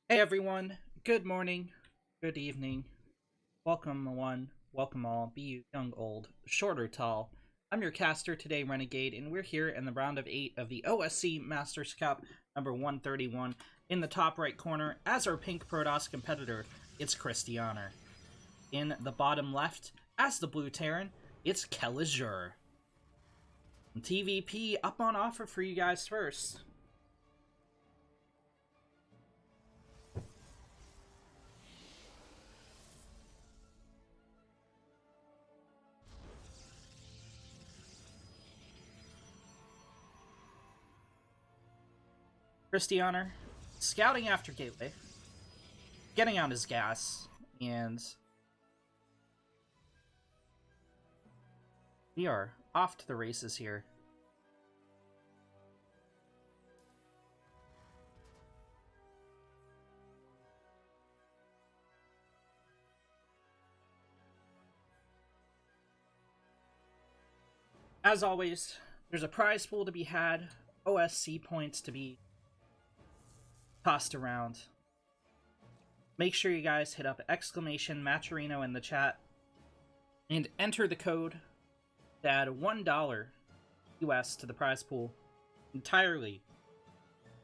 Hey everyone, good morning, good evening, welcome one, welcome all, be you young, old, short or tall. I'm your caster today, Renegade, and we're here in the round of 8 of the OSC Masters Cup, number 131. In the top right corner, as our pink Protoss competitor, it's Christianer. In the bottom left, as the blue Terran, it's Kelazur. TVP up on offer for you guys first. Christianer, scouting after Gateway, getting out his gas, and we are off to the races here. As always, there's a prize pool to be had, OSC points to be tossed around. Make sure you guys hit up exclamation Matcherino in the chat and enter the code to add $1 US to the prize pool entirely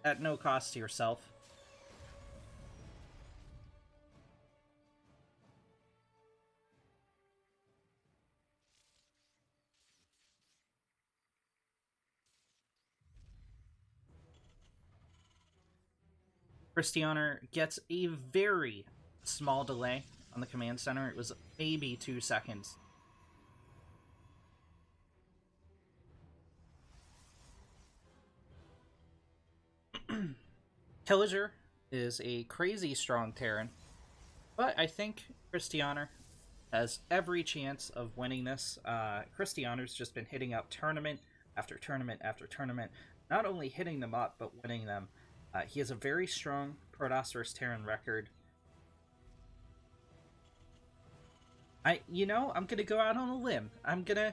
at no cost to yourself. Christianer gets a very small delay on the command center. It was maybe 2 seconds. Kelazur is a crazy strong Terran, but I think Christianer has every chance of winning this. Christianer's just been hitting up tournament after tournament after tournament, not only hitting them up, but winning them. He has a very strong Protoss vs. Terran record. I'm gonna go out on a limb. I'm gonna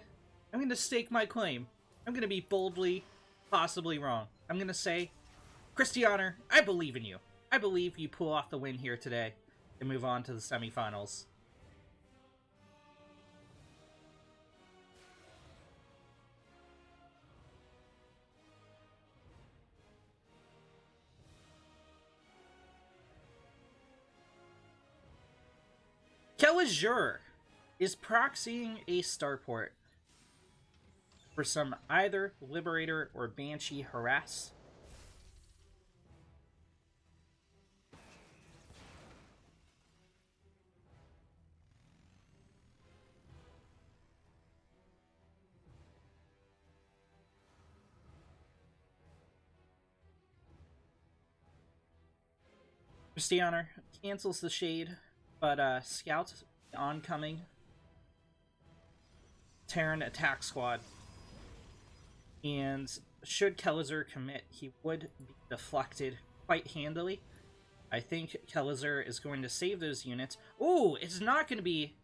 stake my claim. I'm gonna be boldly, possibly wrong. I'm gonna say, Christianer, I believe in you. I believe you pull off the win here today and move on to the semifinals. Kelazur is proxying a starport for some either Liberator or Banshee harass. Christianer cancels the shade, but scouts oncoming Terran attack squad. And should Kelazur commit, he would be deflected quite handily. I think Kelazur is going to save those units. Oh, it's not going to be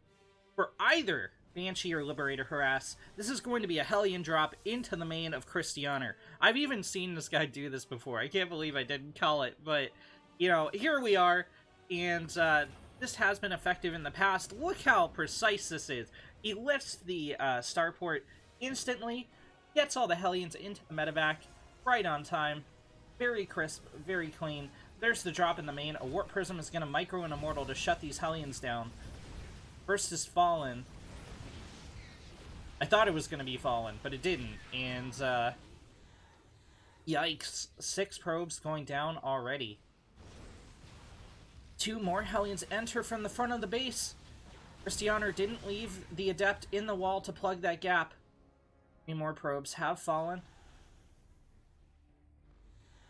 for either Banshee or Liberator harass. This is going to be a Hellion drop into the main of Christianer. I've even seen this guy do this before. I can't believe I didn't call it, but, here we are, and this has been effective in the past. Look how precise this is. He lifts the starport instantly, gets all the Hellions into the medevac right on time. Very crisp, very clean. There's the drop in the main. A Warp Prism is going to micro an Immortal to shut these Hellions down. First is Fallen. I thought it was going to be Fallen, but it didn't. And, yikes. 6 probes going down already. 2 more Hellions enter from the front of the base. Christianer didn't leave the Adept in the wall to plug that gap. 3 more probes have fallen.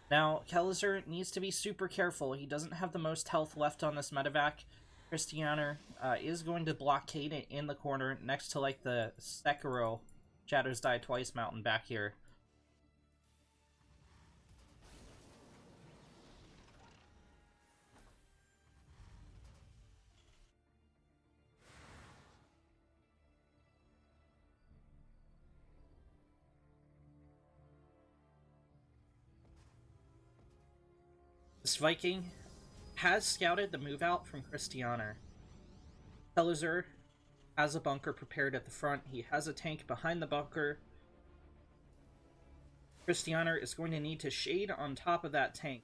Now, Kelazur needs to be super careful. He doesn't have the most health left on this medevac. Christianer is going to blockade it in the corner next to, like, the Sekiro Shadows Die Twice mountain back here. This Viking has scouted the move out from Christianer. Pelizur has a bunker prepared at the front. He has a tank behind the bunker. Christianer is going to need to shade on top of that tank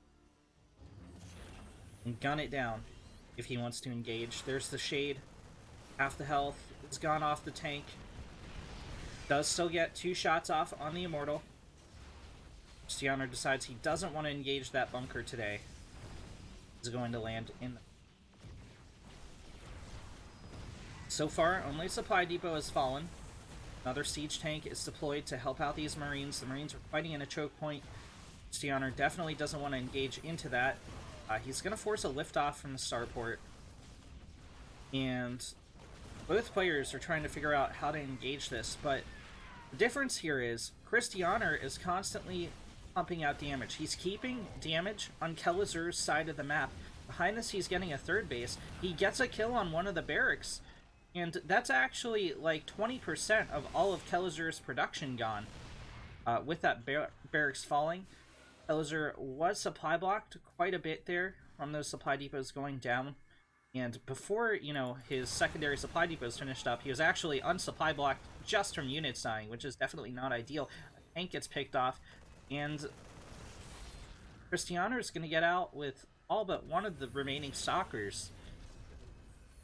and gun it down if he wants to engage. There's the shade. Half the health is gone off the tank. Does still get 2 shots off on the Immortal. Christianer decides he doesn't want to engage that bunker today. He's going to land in. So far, only supply depot has fallen. Another siege tank is deployed to help out these Marines. The Marines are fighting in a choke point. Christianer definitely doesn't want to engage into that. He's going to force a liftoff from the starport. And both players are trying to figure out how to engage this, but the difference here is Christianer is constantly pumping out damage. He's keeping damage on Kelazur's side of the map. Behind this, he's getting a third base. He gets a kill on one of the barracks, and that's actually like 20% of all of Kelazur's production gone. With that barracks falling, Kelazur was supply blocked quite a bit there from those supply depots going down. And before, you know, his secondary supply depots finished up, he was actually unsupply blocked just from units dying, which is definitely not ideal. A tank gets picked off, and Christianer is going to get out with all but one of the remaining stalkers.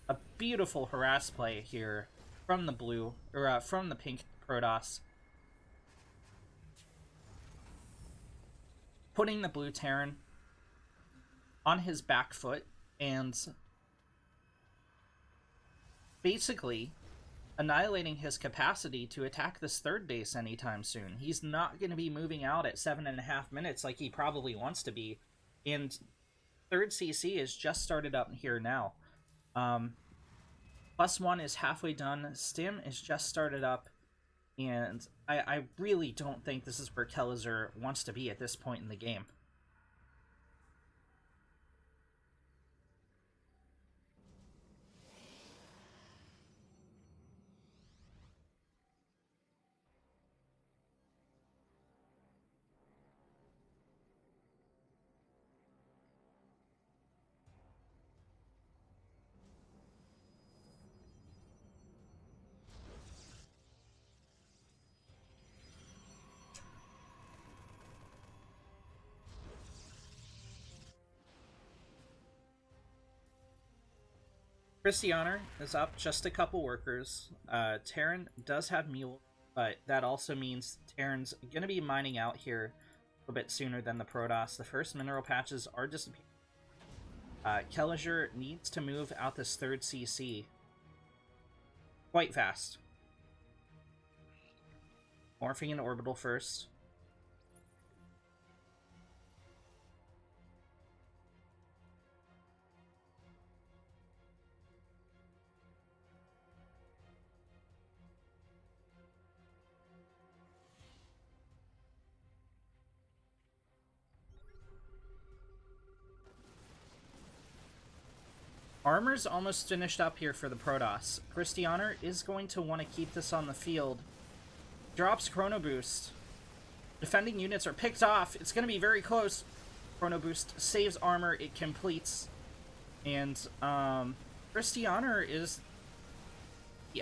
A beautiful harass play here from the blue, or from the pink Protoss. Putting the blue Terran on his back foot and basically annihilating his capacity to attack this third base anytime soon. He's not going to be moving out at 7.5 minutes like he probably wants to be. And third CC is just started up here now. +1 is halfway done. Stim is just started up. And I really don't think this is where Kelazur wants to be at this point in the game. Christianer is up just a couple workers. Terran does have Mule, but that also means Terran's going to be mining out here a bit sooner than the Protoss. The first mineral patches are disappearing. Kelazur needs to move out this third CC quite fast. Morphing into orbital first. Armor's almost finished up here for the Protoss. Christianer is going to want to keep this on the field. Drops Chrono Boost. Defending units are picked off. It's going to be very close. Chrono Boost saves armor. It completes. And Christianer is...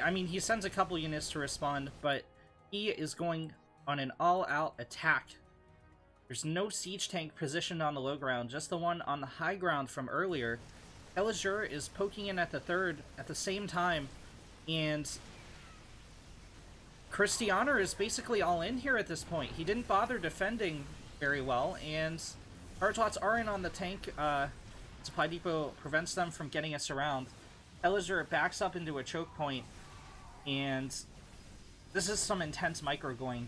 I mean, he sends a couple units to respond, but he is going on an all-out attack. There's no siege tank positioned on the low ground, just the one on the high ground from earlier. Kelazur is poking in at the third at the same time, and Christianer is basically all in here at this point. He didn't bother defending very well, and Artots are in on the tank. Supply Depot prevents them from getting us around. Kelazur backs up into a choke point, and this is some intense micro going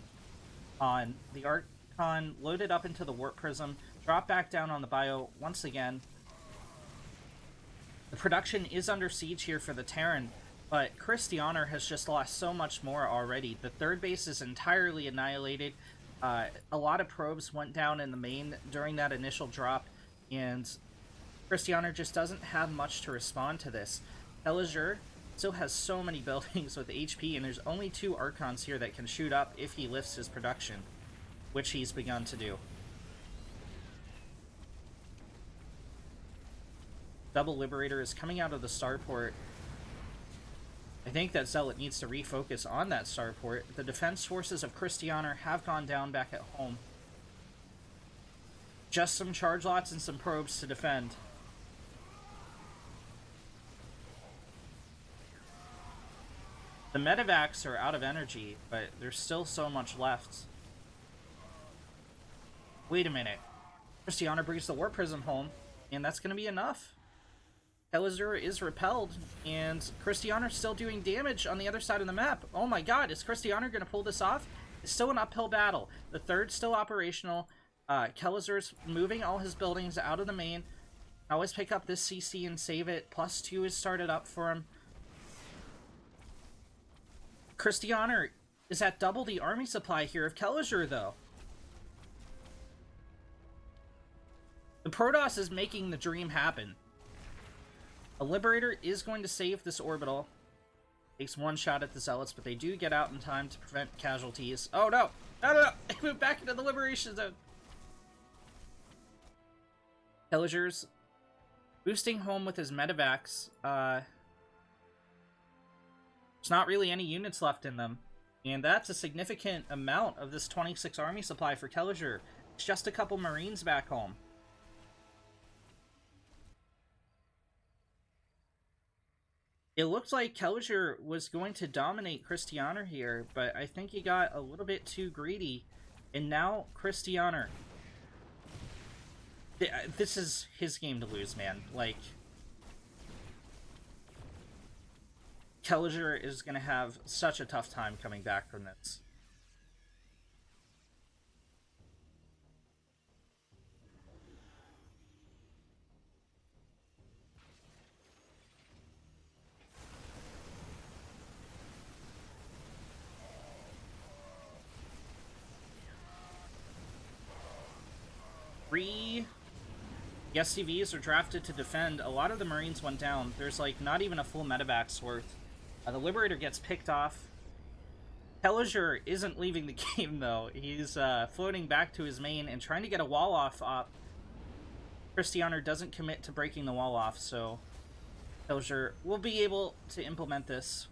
on. The Archon loaded up into the Warp Prism, dropped back down on the bio once again. The production is under siege here for the Terran, but Christianer has just lost so much more already. The third base is entirely annihilated. A lot of probes went down in the main during that initial drop, and Christianer just doesn't have much to respond to this. Kelazur still has so many buildings with HP, and there's only 2 Archons here that can shoot up if he lifts his production, which he's begun to do. Double Liberator is coming out of the starport. I think that Zealot needs to refocus on that starport. The defense forces of Christianer have gone down back at home. Just some charge lots and some probes to defend. The medevacs are out of energy, but there's still so much left. Wait a minute. Christiana brings the War Prism home, and that's going to be enough. Helizur is repelled, and Christiana's still doing damage on the other side of the map. Oh my god, is Christiana going to pull this off? It's still an uphill battle. The third's still operational. Kelazur's moving all his buildings out of the main. Always pick up this CC and save it. +2 is started up for him. Christiana is at double the army supply here of Kelazur, though. The Protoss is making the dream happen. A Liberator is going to save this orbital. Takes one shot at the Zealots, but they do get out in time to prevent casualties. Oh no! No, no, no! They moved back into the Liberation Zone! Helizur's boosting home with his medevacs. There's not really any units left in them. And that's a significant amount of this 26 army supply for Kelazur. It's just a couple Marines back home. It looked like Kelazur was going to dominate Christiana here, but I think he got a little bit too greedy. And now Christiana. This is his game to lose, man. Like, Kelazur is going to have such a tough time coming back from this. The SCVs are drafted to defend. A lot of the Marines went down. There's like not even a full medevac's worth. The Liberator gets picked off. Kelazur isn't leaving the game though. He's floating back to his main and trying to get a wall off up. Christiana doesn't commit to breaking the wall off, so Kelazur will be able to implement this.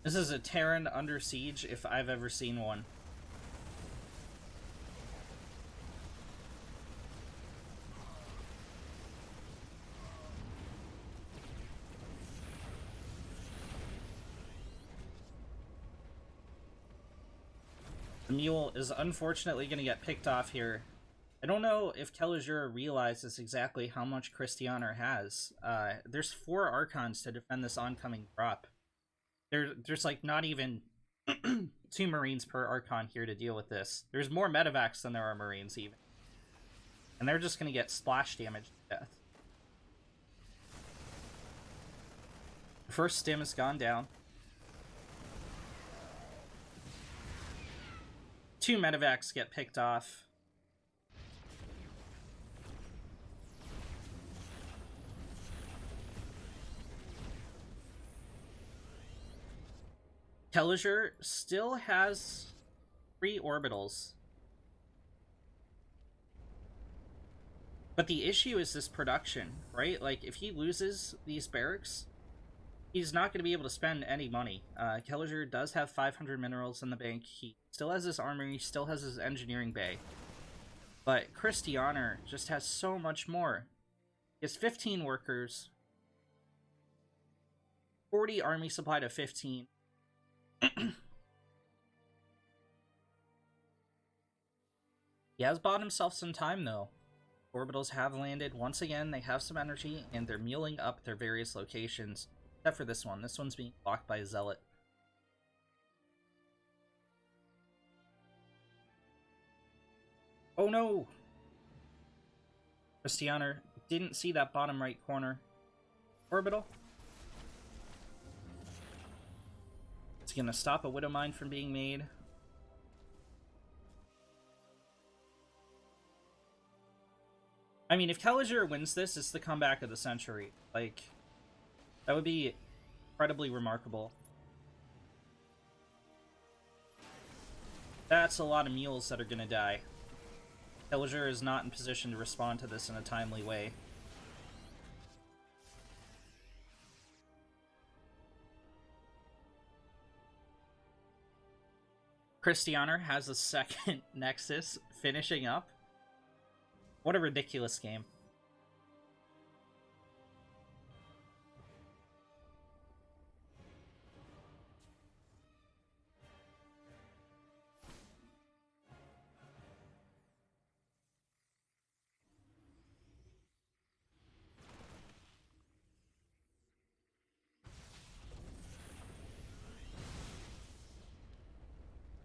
This is a Terran under siege if I've ever seen one. The mule is unfortunately going to get picked off here. I don't know if Kelazur realizes exactly how much Christiana has. There's 4 Archons to defend this oncoming drop. There's like not even 2 Marines per Archon here to deal with this. There's more medevacs than there are Marines even. And they're just going to get splash damage to death. The first stim has gone down. 2 medevacs get picked off. Kelazur still has 3 orbitals. But the issue is this production, right? Like, if he loses these barracks, he's not going to be able to spend any money. Kelazur does have 500 minerals in the bank. He still has his armory, still has his engineering bay. But Christiana just has so much more. He has 15 workers, 40 army supply to 15. He has bought himself some time, though. Orbitals have landed. Once again, they have some energy, and they're muling up their various locations. Except for this one. This one's being blocked by a Zealot. Oh no! Christiana didn't see that bottom right corner. Orbital. It's gonna stop a Widow Mine from being made. I mean, if Kelliger wins this, it's the comeback of the century. Like, that would be incredibly remarkable. That's a lot of mules that are gonna die. Kelliger is not in position to respond to this in a timely way. Christianer has a second Nexus finishing up. What a ridiculous game.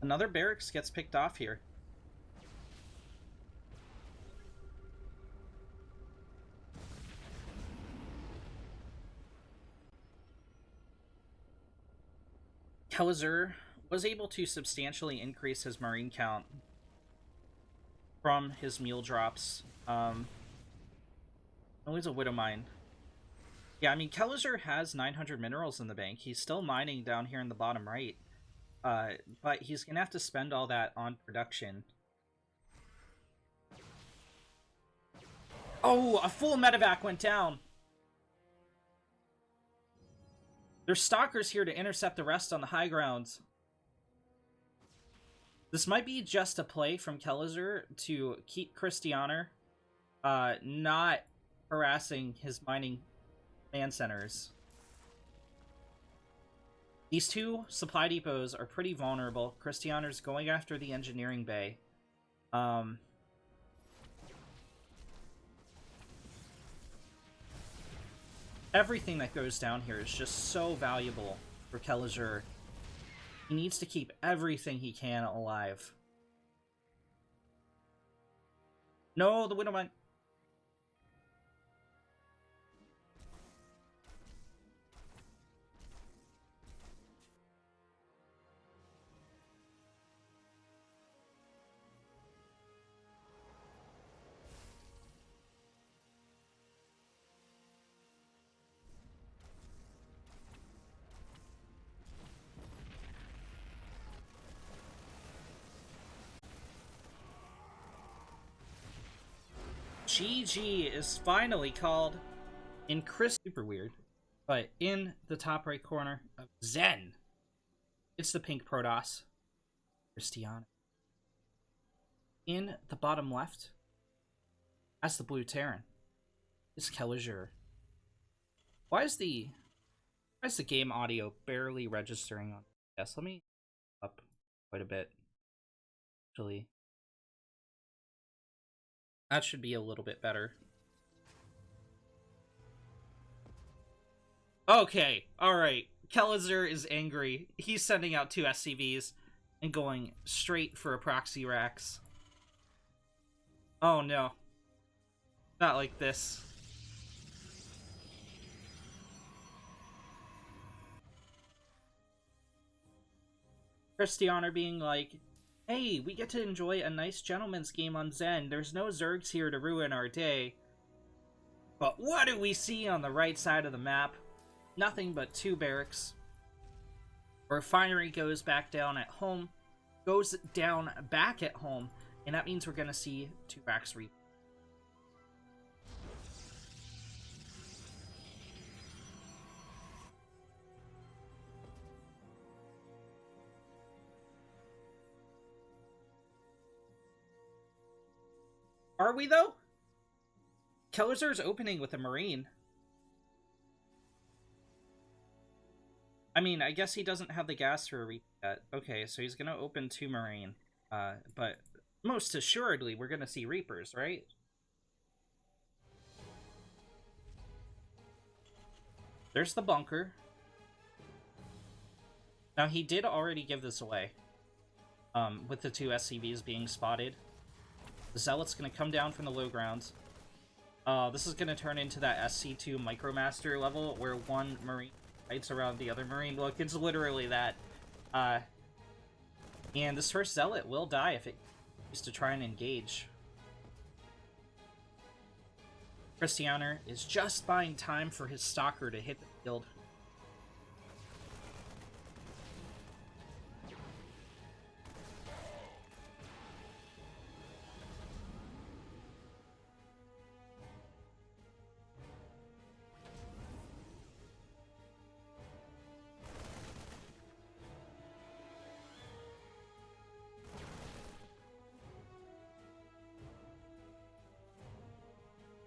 Another barracks gets picked off here. Kelliger was able to substantially increase his marine count from his mule drops. Always a widow mine. Yeah, I mean, Kelliger has 900 minerals in the bank. He's still mining down here in the bottom right. But he's gonna have to spend all that on production. Oh, a full medevac went down! There's stalkers here to intercept the rest on the high grounds. This might be just a play from Kelliger to keep Christianer not harassing his mining man centers. These two supply depots are pretty vulnerable. Christianer's going after the engineering bay. Everything that goes down here is just so valuable for Kelliger. He needs to keep everything he can alive. No, the widow mine. GG is finally called in super weird, but in the top right corner of Zen, it's the pink Protoss, Christiana. In the bottom left, that's the blue Terran. It's Kelliger. Why is the game audio barely registering on? Yes, let me up quite a bit. Actually. That should be a little bit better. Okay, alright. Kelliger is angry. He's sending out 2 SCVs and going straight for a proxy Rax. Oh no. Not like this. Christianer being like, hey, we get to enjoy a nice gentleman's game on Zen. There's no Zergs here to ruin our day. But what do we see on the right side of the map? Nothing but 2 barracks. Refinery goes back down at home. Goes down back at home. And that means we're going to see 2 Rax Reap. Are we, though? Kelliger's opening with a Marine. I mean, I guess he doesn't have the gas for a Reap yet. Okay, so he's gonna open 2 Marine. But most assuredly, we're gonna see Reapers, right? There's the bunker. Now, he did already give this away. With the 2 SCVs being spotted. The Zealot's gonna come down from the low grounds. This is gonna turn into that SC2 Micromaster level where one Marine fights around the other Marine. Look, it's literally that. And this first Zealot will die if it used to try and engage. Christianer is just buying time for his stalker to hit the field.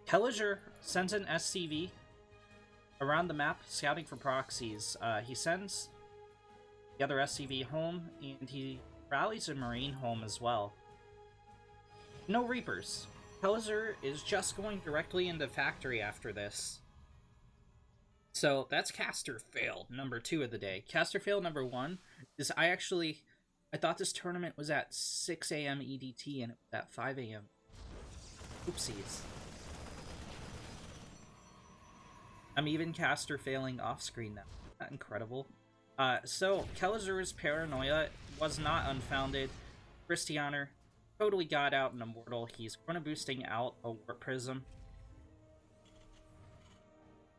Helliger sends an SCV around the map, scouting for proxies. He sends the other SCV home, and he rallies a Marine home as well. No Reapers. Helliger is just going directly into factory after this. So that's caster fail number 2 of the day. Caster fail number 1 is I thought this tournament was at 6 a.m. EDT and it was at 5 a.m. Oopsies. I'm even caster failing off screen now. Isn't that incredible? So Kelazur's paranoia was not unfounded. Christianer totally got out an Immortal. He's chrono boosting out a Warp Prism.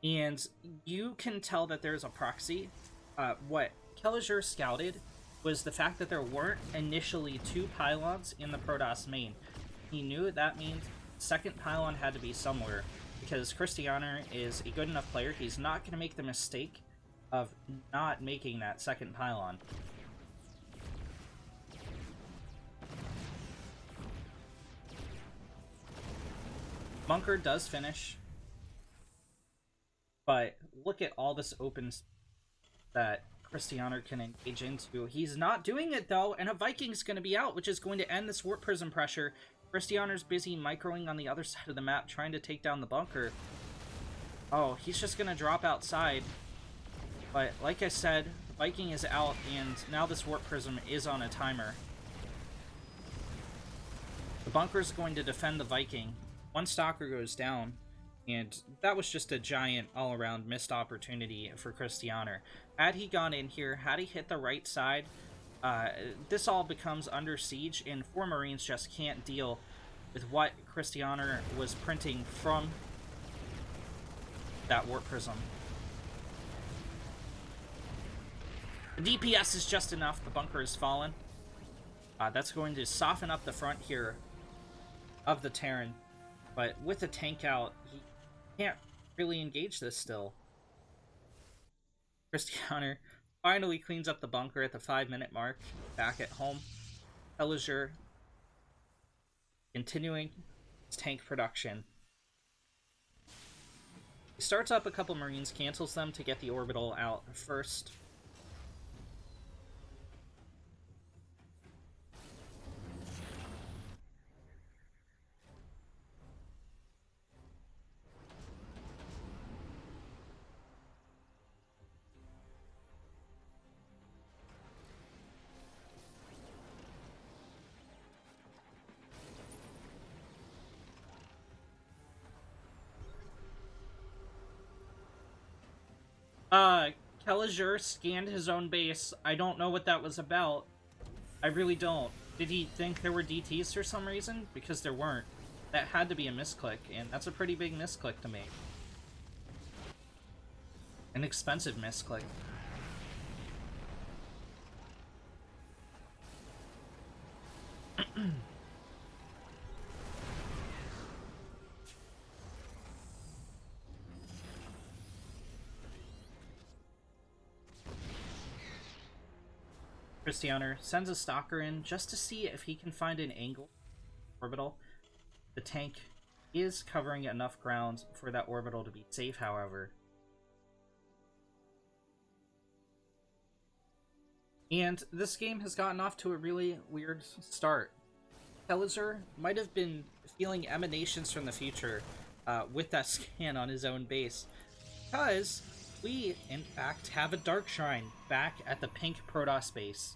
And you can tell that there's a proxy. What Kelazur scouted was the fact that there weren't initially 2 pylons in the Protoss main. He knew that means second pylon had to be somewhere, because Christianer is a good enough player. He's not going to make the mistake of not making that second pylon. Bunker does finish, but look at all this open that Christianer can engage into. He's not doing it though, and a Viking's going to be out, which is going to end this Warp Prism pressure. Christianer's busy microing on the other side of the map, trying to take down the bunker. Oh, he's just going to drop outside. But like I said, the Viking is out, and now this Warp Prism is on a timer. The bunker's going to defend the Viking. One stalker goes down, and that was just a giant all-around missed opportunity for Christianer. Had he gone in here, had he hit the right side, this all becomes under siege, and 4 Marines just can't deal with what Christianer was printing from that Warp Prism. The DPS is just enough. The bunker has fallen. That's going to soften up the front here of the Terran. But with the tank out, he can't really engage this still. Christianer finally cleans up the bunker at the 5-minute mark, back at home. Helliger continuing his tank production. He starts up a couple Marines, cancels them to get the orbital out first. Kelazur scanned his own base. I don't know what that was about. I really don't. Did he think there were DTs for some reason? Because there weren't. That had to be a misclick, and that's a pretty big misclick to make. An expensive misclick. Christianer sends a stalker in just to see if he can find an angle orbital. The tank is covering enough ground for that orbital to be safe, however. And this game has gotten off to a really weird start. Kelazur might have been feeling emanations from the future with that scan on his own base, because we, in fact, have a Dark Shrine back at the pink Protoss base.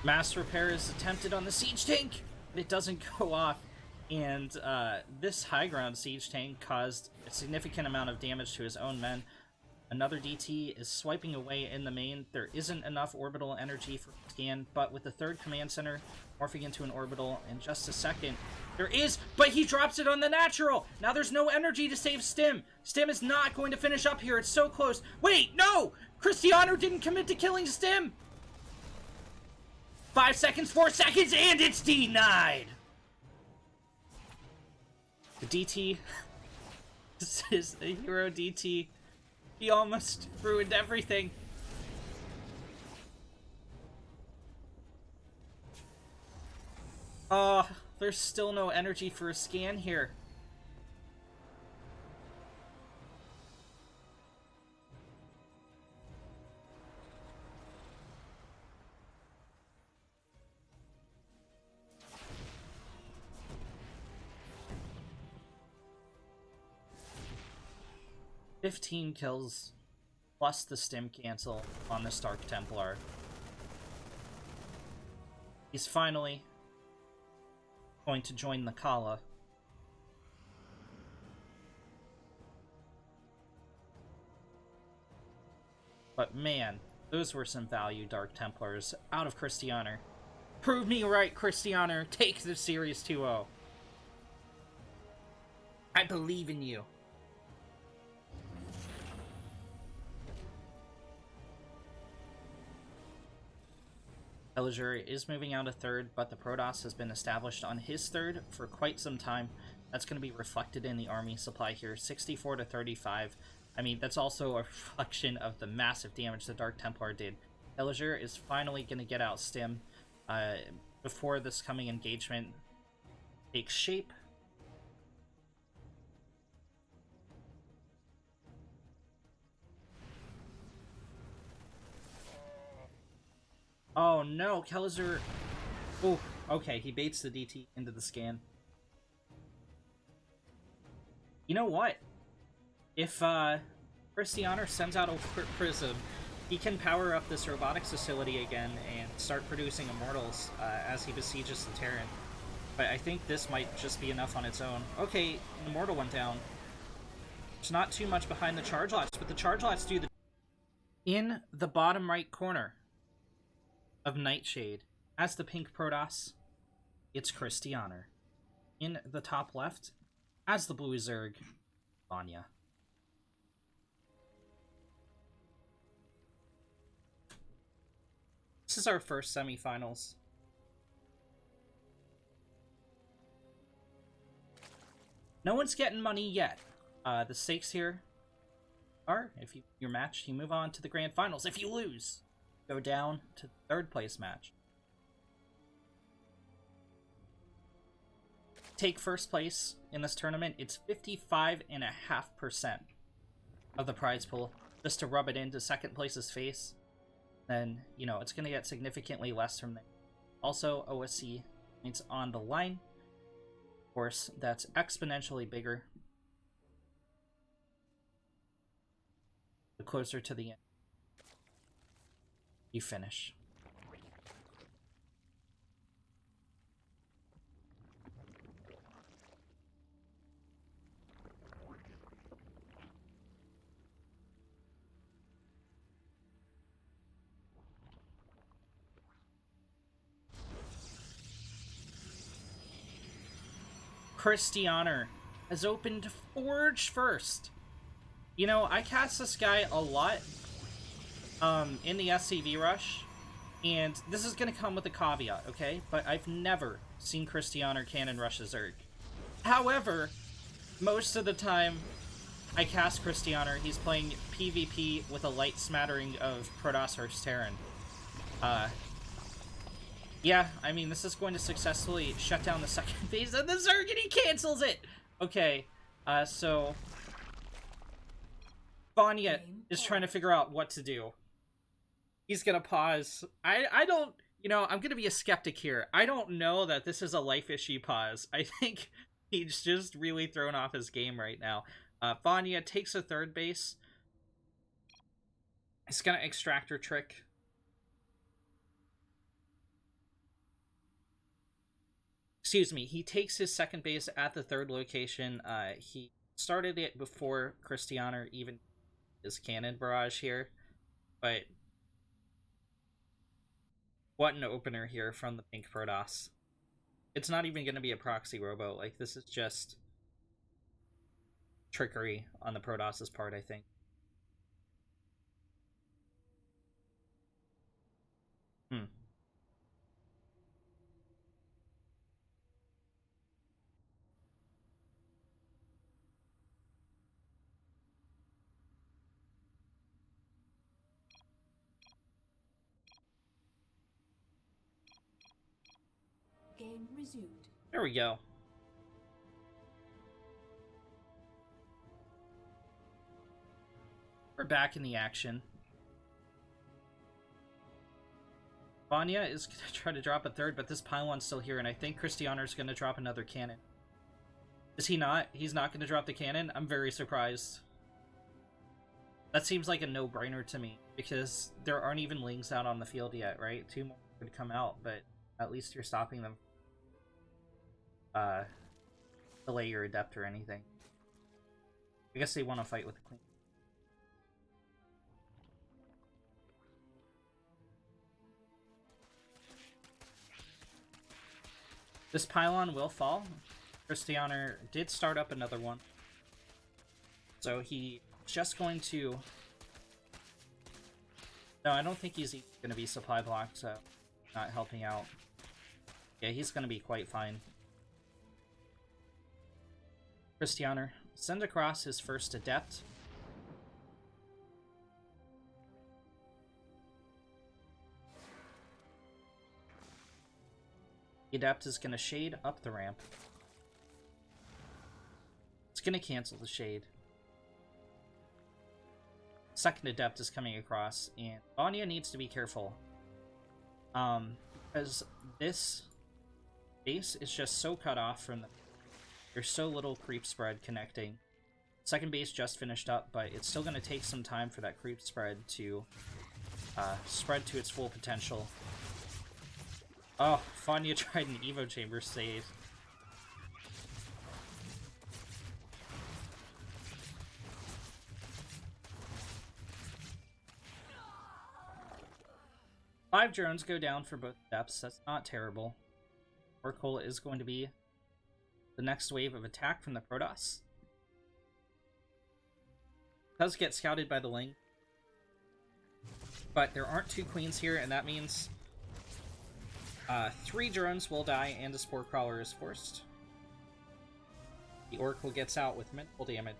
Mass repair is attempted on the siege tank, but it doesn't go off. And this high ground siege tank caused a significant amount of damage to his own men. Another DT is swiping away in the main. There isn't enough orbital energy for scan, but with the third command center morphing into an orbital in just a second, there is, but he drops it on the natural! Now there's no energy to save Stim! Stim is not going to finish up here, it's so close. Wait, no! Cristiano didn't commit to killing Stim! 5 seconds, 4 seconds, and it's denied! The DT, this is the hero DT. He almost ruined everything. There's still no energy for a scan here. "15 kills plus the stim cancel on the Stark Templar. He's finally going to join the Kala. But man, those were some value Dark Templars out of Cristiano. Prove me right, Cristiano. Take the series 2-0. I believe in you. Villager is moving out a third, but the Protoss has been established on his third for quite some time. That's going to be reflected in the army supply here, 64 to 35. I mean, that's also a reflection of the massive damage the Dark Templar did. Villager is finally going to get out Stim before this coming engagement takes shape. Oh no, Kellizer... Oh, okay, he baits the DT into the scan. You know what? If Cristiano sends out a Prism, he can power up this robotics facility again and start producing Immortals as he besieges the Terran. But I think this might just be enough on its own. Okay, an Immortal went down. It's not too much behind the charge lots, but the charge lots do the... In the bottom right corner of Nightshade, as the pink Protoss, it's Cristiano. In the top left, as the blue Zerg, Vanya. This is our first semifinals. No one's getting money yet. The stakes here are, if you're matched, you move on to the grand finals. If you lose, go down to the third place match. Take first place in this tournament, it's 55.5% of the prize pool, just to rub it into second place's face. Then, you know, it's going to get significantly less from there. Also, OSC points on the line. Of course, that's exponentially bigger the closer to the end you finish. Cristiano has opened Forge first. You know, I cast this guy a lot in the SCV rush, and this is going to come with a caveat, okay? But I've never seen Cristiano cannon rush a Zerg. However, most of the time I cast Cristiano, he's playing PvP with a light smattering of Protoss or Terran. Yeah, I mean, this is going to successfully shut down the second phase of the Zerg, and he cancels it! Okay, so... Vanya is trying to figure out what to do. He's gonna pause. I don't... You know, I'm gonna be a skeptic here. I don't know that this is a life issue pause. I think he's just really thrown off his game right now. Vanya takes a third base. He's gonna extractor trick. Excuse me, he takes his second base at the third location. He started it before Cristiano even his cannon barrage here, but what an opener here from the Pink Protoss. It's not even going to be a proxy robo. Like, this is just trickery on the Protoss's part, I think. Game resumed. There we go. We're back in the action. Vanya is going to try to drop a third, but this pylon's still here, and I think Cristiano's going to drop another cannon. Is he not? He's not going to drop the cannon? I'm very surprised. That seems like a no-brainer to me, because there aren't even lings out on the field yet, right? 2 more could come out, but at least you're stopping them. Delay your adept or anything. I guess they want to fight with the queen. This pylon will fall. Cristiano did start up another one. So he's just going to... No, I don't think he's going to be supply blocked, so not helping out. Yeah, he's going to be quite fine. Cristiano, send across his first adept. The adept is going to shade up the ramp. It's going to cancel the shade. Second adept is coming across, and Vanya needs to be careful. Because this base is just so cut off from the... There's so little creep spread connecting. Second base just finished up, but it's still going to take some time for that creep spread to spread to its full potential. Oh, Vanya tried an Evo Chamber save. Five drones go down for both depths. That's not terrible. Oracle is going to be the next wave of attack from the Protoss. Does get scouted by the Ling. But there aren't 2 queens here, and that means 3 drones will die and a Spore Crawler is forced. The Oracle gets out with minimal damage.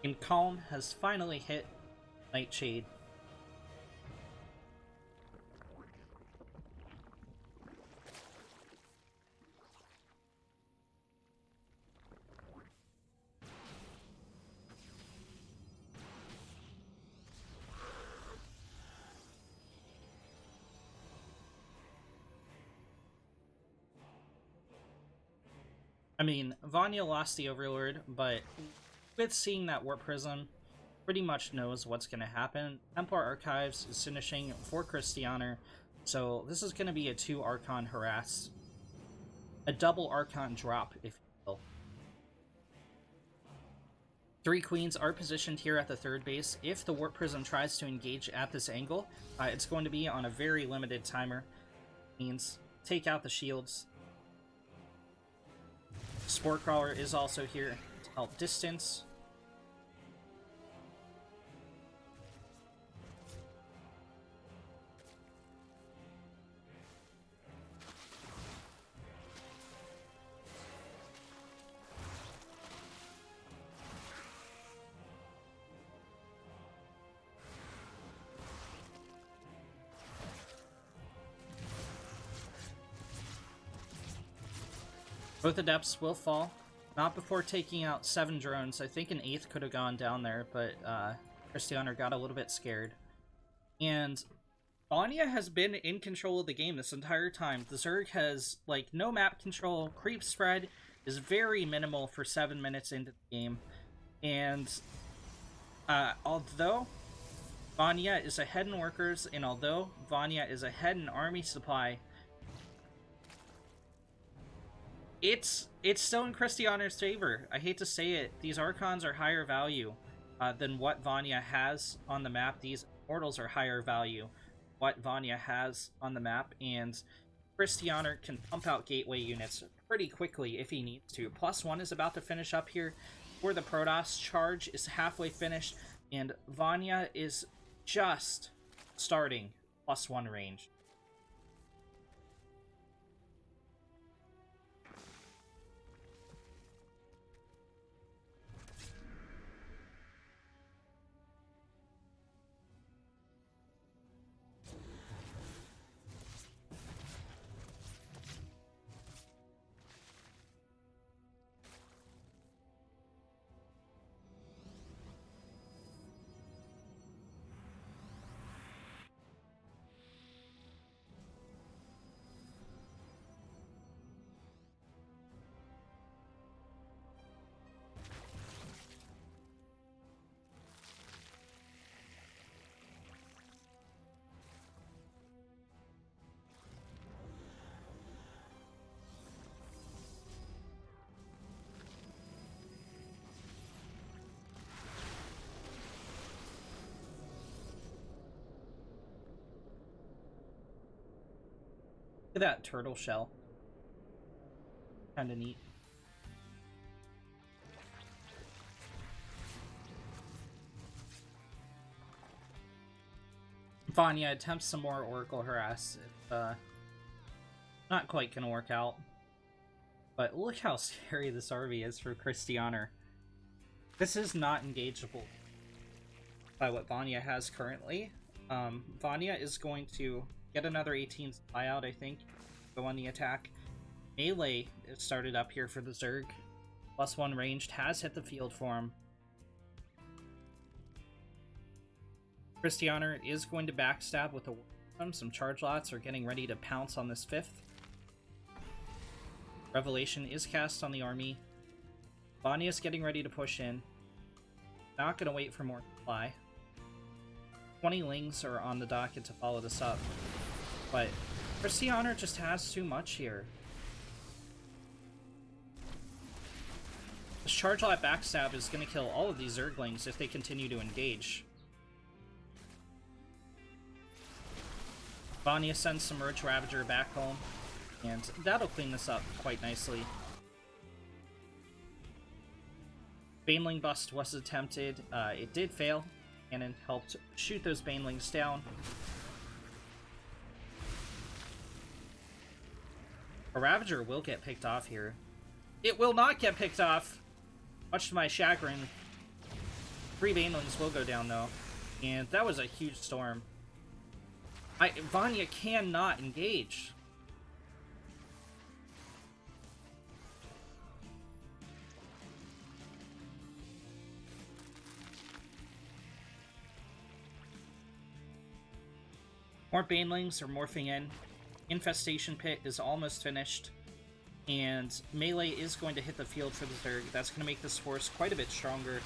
And Calm has finally hit Nightshade. I mean, Vanya lost the Overlord, but with seeing that Warp Prism, pretty much knows what's going to happen. Templar Archives is finishing for Cristiano, so this is going to be a 2 Archon harass. A double Archon drop, if you will. 3 queens are positioned here at the third base. If the Warp Prism tries to engage at this angle, it's going to be on a very limited timer. Means take out the shields. Spore Crawler is also here to help distance. Both Adepts will fall. Not before taking out 7 drones. I think an 8th could have gone down there, but Christianer got a little bit scared. And Vanya has been in control of the game this entire time. The Zerg has, like, no map control. Creep spread is very minimal for 7 minutes into the game. And although Vanya is ahead in workers, and although Vanya is ahead in army supply, it's still in Christianer's favor. I hate to say it. These Archons are higher value than what Vanya has on the map. These Immortals are higher value what Vanya has on the map, and Christianer can pump out gateway units pretty quickly if he needs to. +1 is about to finish up here for the Protoss. Charge is halfway finished, and Vanya is just starting +1 range. Look at that turtle shell. Kinda neat. Vanya attempts some more Oracle Harass. It's not quite gonna work out. But look how scary this RV is for Christianer. This is not engageable by what Vanya has currently. Vanya is going to get another 18 supply out, I think. Go on the attack. Melee is started up here for the Zerg. +1 ranged has hit the field for him. Christianer is going to backstab with a some charge lots are getting ready to pounce on this 5th. Revelation is cast on the army. Vanya's getting ready to push in. Not gonna wait for more supply. 20 Lings are on the docket to follow this up. But Christianer just has too much here. This charge lot backstab is going to kill all of these Zerglings if they continue to engage. Vanya sends some Roach Ravager back home, and that'll clean this up quite nicely. Baneling bust was attempted. It did fail, and it helped shoot those Banelings down. A Ravager will get picked off here. It will not get picked off, much to my chagrin. 3 Banelings will go down, though. And that was a huge storm. Vanya cannot engage. More Banelings are morphing in. Infestation Pit is almost finished, and Melee is going to hit the field for the Zerg. That's going to make this force quite a bit stronger,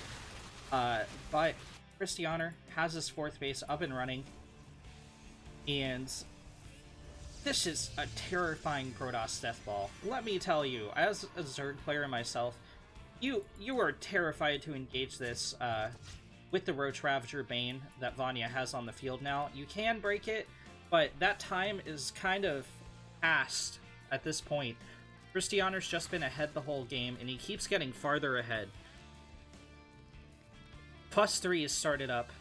but Christianer has his 4th base up and running, and this is a terrifying Protoss deathball. Let me tell you, as a Zerg player myself, you are terrified to engage this with the Roach Ravager Bane that Vanya has on the field now. You can break it, but that time is kind of past at this point. Christianer's just been ahead the whole game, and he keeps getting farther ahead. +3 is started up.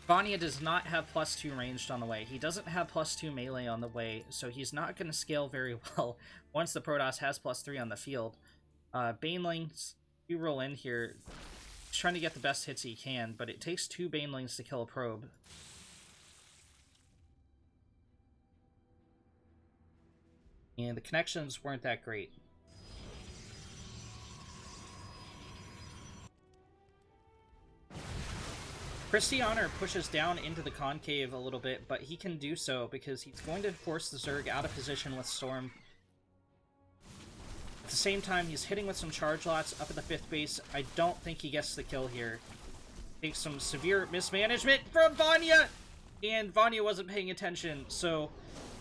Vanya does not have +2 ranged on the way. He doesn't have +2 melee on the way, so he's not going to scale very well once the Protoss has +3 on the field. Banelings, you roll in here, he's trying to get the best hits he can, but it takes 2 Banelings to kill a probe. And the connections weren't that great. Christianer pushes down into the concave a little bit, but he can do so because he's going to force the Zerg out of position with Storm. At the same time, he's hitting with some charge lots up at the 5th base. I don't think he gets the kill here. Takes some severe mismanagement from Vanya! And Vanya wasn't paying attention, so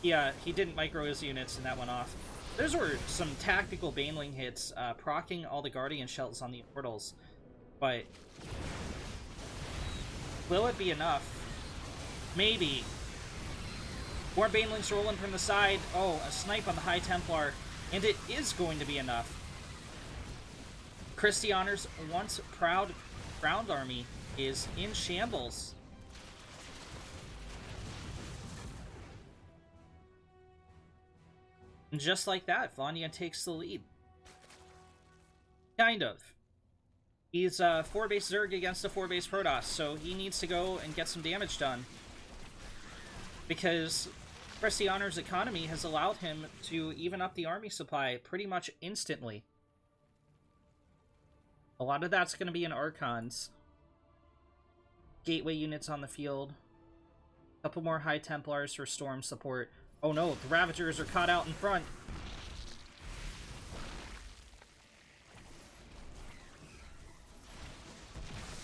yeah, he didn't micro his units and that went off. Those were some tactical Baneling hits, proccing all the Guardian Shells on the Immortals. But will it be enough? Maybe. More Banelings rolling from the side. Oh, a snipe on the High Templar. And it is going to be enough. Christianer's once proud ground army is in shambles. And just like that, Vanya takes the lead. Kind of. He's 4-base Zerg against a 4-base Protoss, so he needs to go and get some damage done. Because Christianer's economy has allowed him to even up the army supply pretty much instantly. A lot of that's going to be in Archons. Gateway units on the field. A couple more High Templars for Storm support. Oh no, the Ravagers are caught out in front.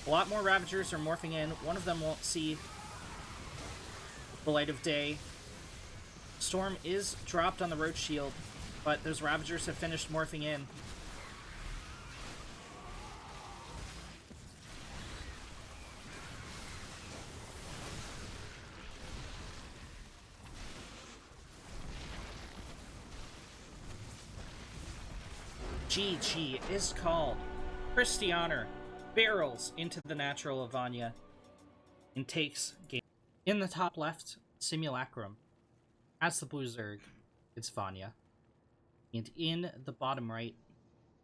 A lot more Ravagers are morphing in. One of them won't see the light of day. Storm is dropped on the Roach Shield, but those Ravagers have finished morphing in. GG is called. Christianer barrels into the natural of Vanya and takes game. In the top left, Simulacrum. As the blue Zerg, it's Vanya. And in the bottom right,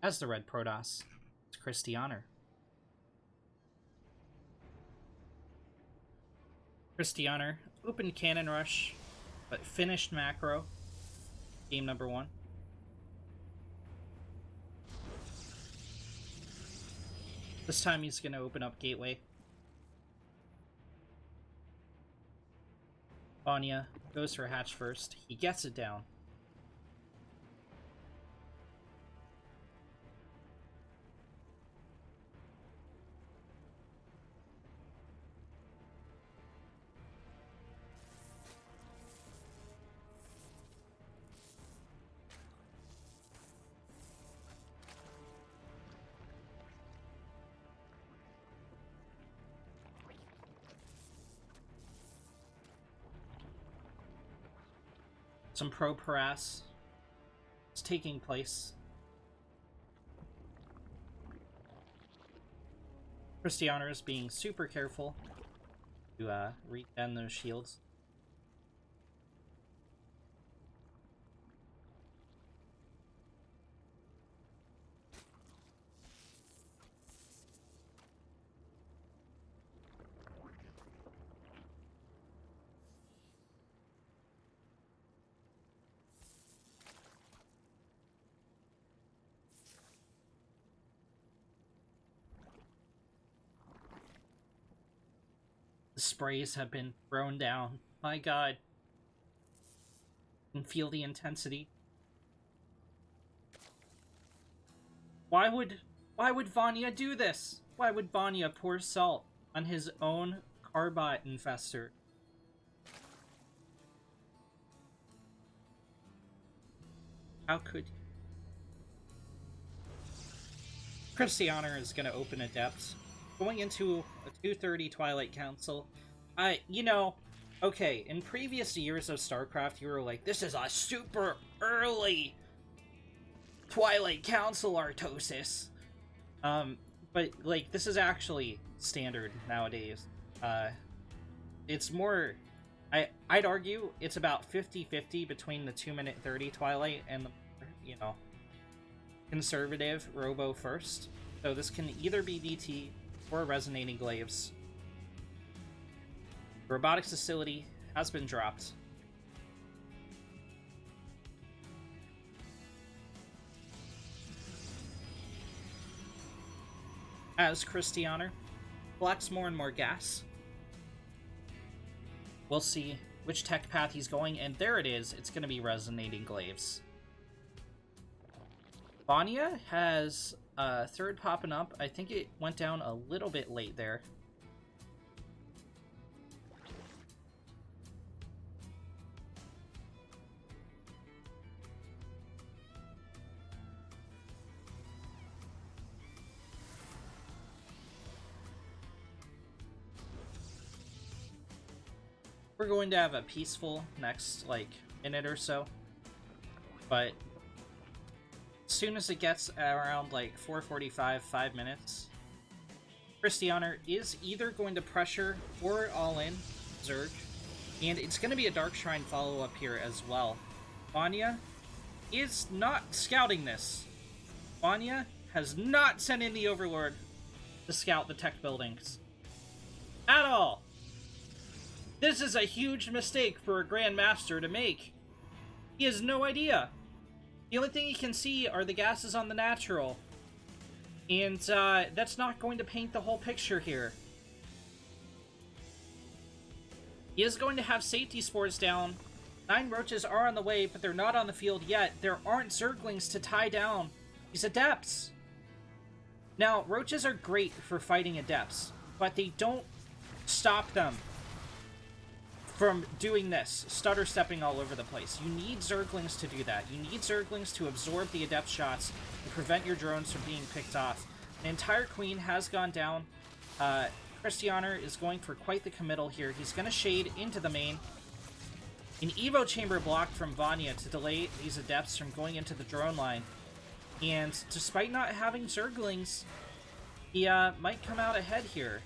as the red Protoss, it's Christianer. Christianer opened Cannon Rush, but finished Macro. Game number 1. This time he's going to open up Gateway. Vanya goes for Hatch first. He gets it down. Some probe harass is taking place. Christianer is being super careful to re-bend those shields. The sprays have been thrown down. My god. You can feel the intensity. Why would Vanya do this? Why would Vanya pour salt on his own Carbot infestor? How could... Christianer is going to open Adept. Going into a 2:30 Twilight Council. You know, okay, in previous years of StarCraft, you were like, this is a super early Twilight Council Artosis. But, like, this is actually standard nowadays. It's more... I'd argue it's about 50-50 between the 2-minute 30 Twilight and the, you know, conservative Robo first. So this can either be DT or Resonating Glaives. The Robotics Facility has been dropped. As Christianer collects more and more gas, We'll see which tech path he's going, and there it is. It's going to be Resonating Glaives. Vanya has a third popping up. I think it went down a little bit late there. We're going to have a peaceful next, like, minute or so. But as soon as it gets around, like, 4:45, 5 minutes, Christianer is either going to pressure or all-in Zerg. And it's going to be a Dark Shrine follow-up here as well. Vanya is not scouting this. Vanya has not sent in the Overlord to scout the tech buildings. At all. This is a huge mistake for a Grand Master to make. He has no idea. The only thing he can see are the gases on the natural. And that's not going to paint the whole picture here. He is going to have safety spores down. 9 roaches are on the way, but they're not on the field yet. There aren't Zerglings to tie down these Adepts. Now, roaches are great for fighting Adepts, but they don't stop them from doing this, stutter stepping all over the place. You need Zerglings to do that. You need Zerglings to absorb the Adept shots and prevent your drones from being picked off. The entire Queen has gone down. Christianer is going for quite the committal here. He's going to shade into the main. An Evo Chamber blocked from Vanya to delay these Adepts from going into the drone line. And despite not having Zerglings, he might come out ahead here.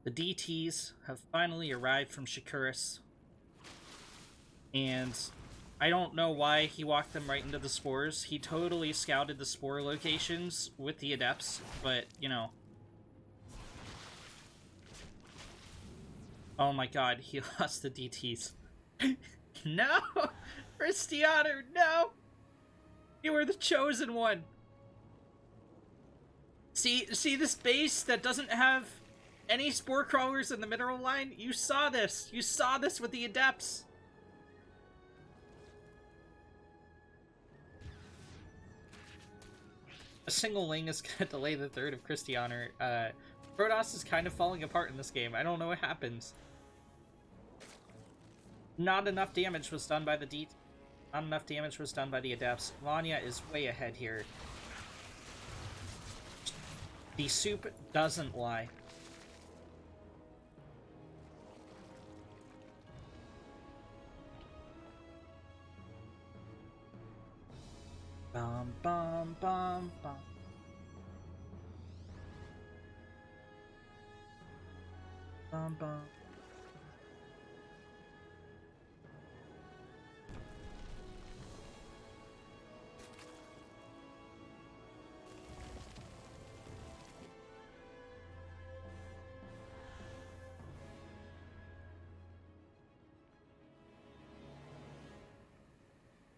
The DTs have finally arrived from Shakuris. And I don't know why he walked them right into the spores. He totally scouted the spore locations with the Adepts, but, you know. Oh my god, he lost the DTs. No! Christianer, no! You were the chosen one! See this base that doesn't have any spore crawlers in the mineral line? You saw this! You saw this with the Adepts! A single Ling is gonna delay the third of Christianer. Protoss is kind of falling apart in this game. I don't know what happens. Not enough damage was done by the DT. Not enough damage was done by the Adepts. Vanya is way ahead here. The soup doesn't lie. Bum, bum, bum, bum. Bum, bum.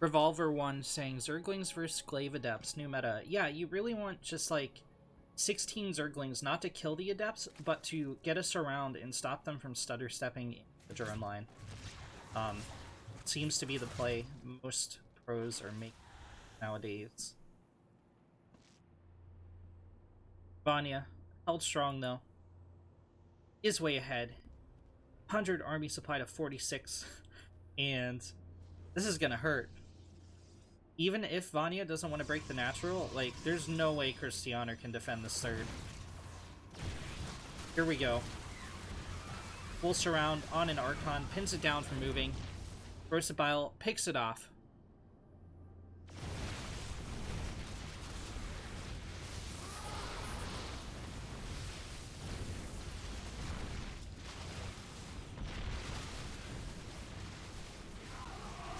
Revolver 1 saying, Zerglings versus Glaive Adepts, new meta. Yeah, you really want just, like, 16 Zerglings, not to kill the Adepts, but to get us around and stop them from stutter stepping the drone line. Seems to be the play most pros are making nowadays. Vanya, held strong though. Is way ahead. 100 army supply to 46. And this is gonna hurt. Even if Vanya doesn't want to break the natural, like, there's no way Christianer can defend this third. Here we go. Full surround on an Archon, pins it down from moving. Versatile picks it off.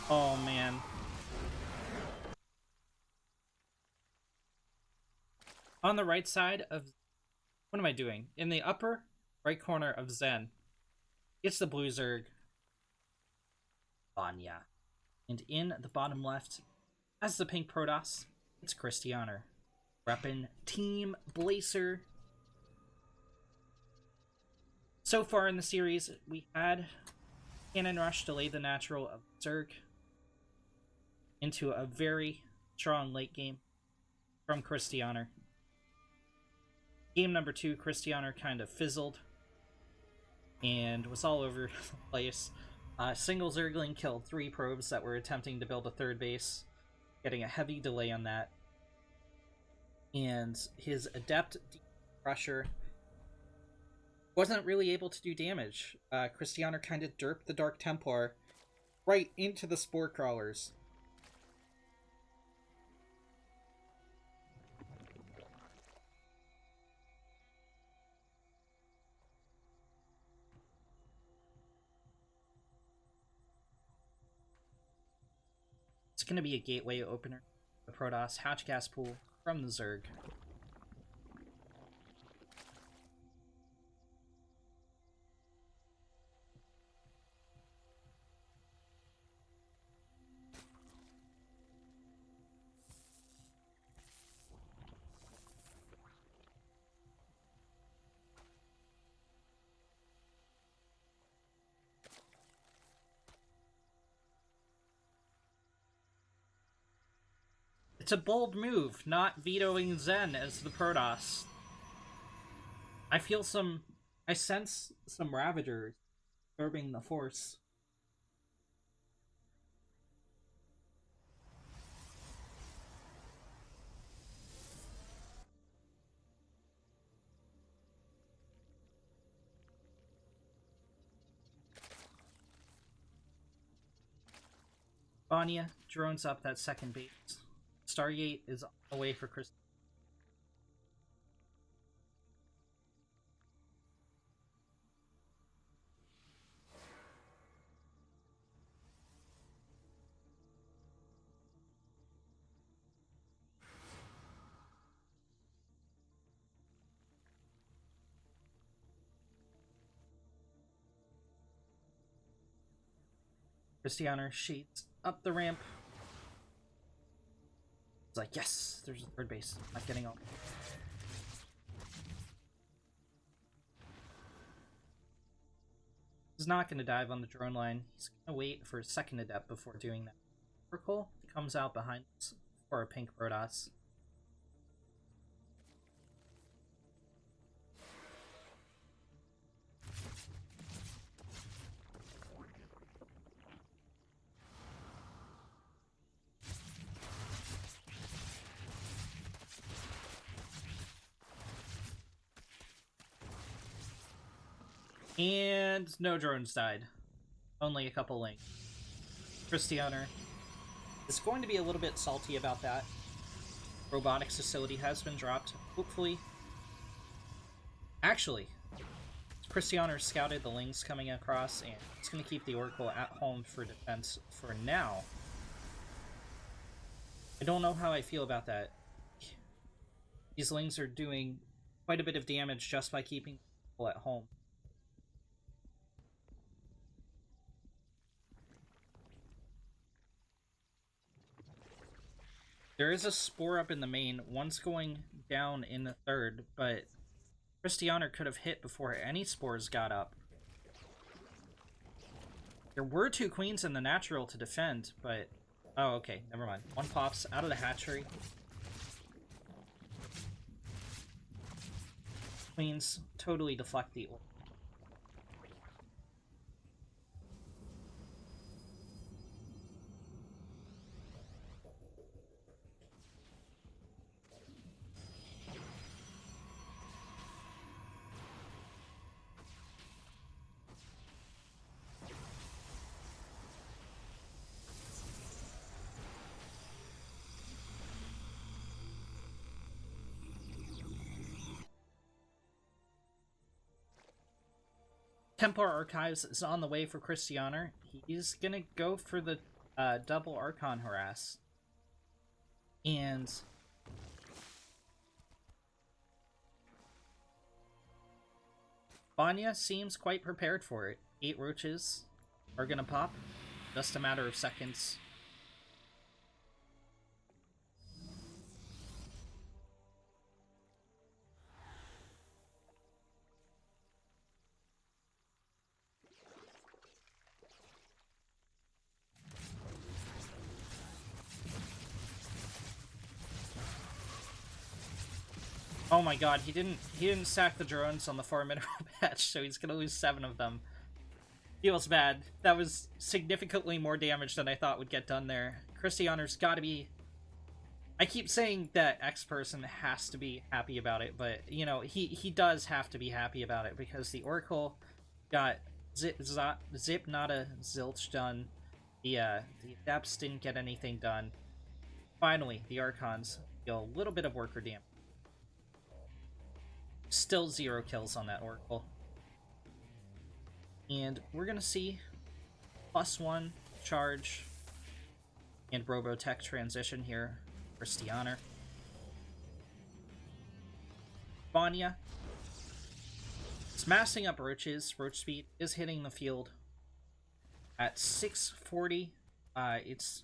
Oh, man. On the right side of... What am I doing? In the upper right corner of Zen, it's the blue Zerg, Vanya. And in the bottom left, as the pink Protoss, it's Christianer. Reppin' Team Blazer. So far in the series, we had Cannon Rush delay the natural of Zerg into a very strong late game from Christianer. Game number 2, Christianer kind of fizzled and was all over the place. Single Zergling killed 3 probes that were attempting to build a third base, getting a heavy delay on that. And his Adept Crusher wasn't really able to do damage. Christianer kind of derped the Dark Templar right into the Spore Crawlers. It's going to be a gateway opener. The Protoss Hatch Gas Pool from the Zerg. It's a bold move, not vetoing Zen as the Protoss. I sense some Ravagers disturbing the Force. Vanya drones up that second base. Stargate is on the way for Chris. Christianer shades up the ramp. It's like, yes, there's a third base. Not getting on. He's not going to dive on the drone line. He's going to wait for a second Adept before doing that. Oracle comes out behind us for a pink Protoss. And no drones died. Only a couple link. Christianer is going to be a little bit salty about that. Robotics facility has been dropped. Hopefully. Actually, Christianer scouted the links coming across, and it's going to keep the Oracle at home for defense for now. I don't know how I feel about that. These lings are doing quite a bit of damage just by keeping people at home. There is a Spore up in the main, one's going down in the third, but Christianer could have hit before any Spores got up. There were 2 Queens in the natural to defend, but... Oh, okay, never mind. One pops out of the hatchery. Queens totally deflect the orb. Templar Archives is on the way for Christianer. He's gonna go for the double Archon Harass. And Vanya seems quite prepared for it. 8 roaches are gonna pop. Just a matter of seconds. Oh my god, he didn't sack the drones on the 4 mineral patch, so he's gonna lose 7 of them. Feels bad. That was significantly more damage than I thought would get done there. Christianer's gotta be... I keep saying that X person has to be happy about it, but, you know, he does have to be happy about it, because the Oracle got zip nada zilch done. The Adepts didn't get anything done. Finally, the Archons deal a little bit of worker damage. Still 0 kills on that Oracle. And we're gonna see +1 charge and Robotech transition here for Stianer. Vanya is massing up roaches. Roach speed is hitting the field at 640. It's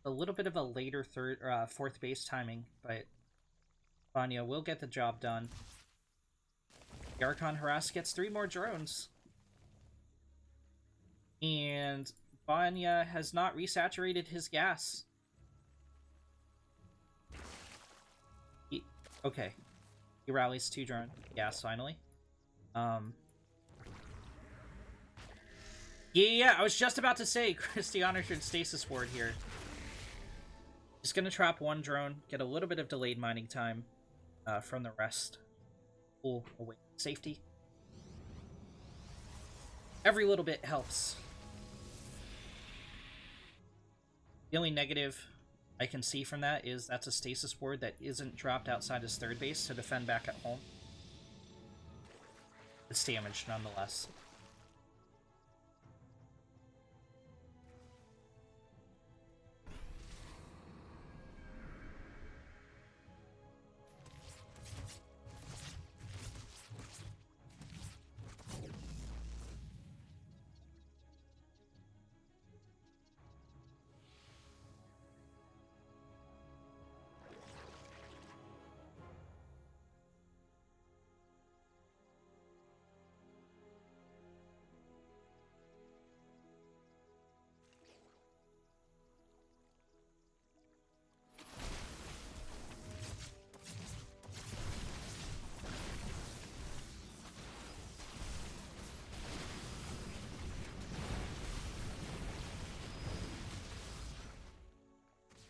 a little bit of a later fourth base timing, but Vanya will get the job done. The Archon Harass gets 3 more drones. And Vanya has not resaturated his gas. Okay. He rallies 2 drone gas finally. Yeah, I was just about to say Christianer should stasis ward here. He's gonna trap 1 drone, get a little bit of delayed mining time from the rest. Pull away safety. Every little bit helps. The only negative I can see from that is that's a stasis ward that isn't dropped outside his 3rd base to defend back at home. It's damaged nonetheless.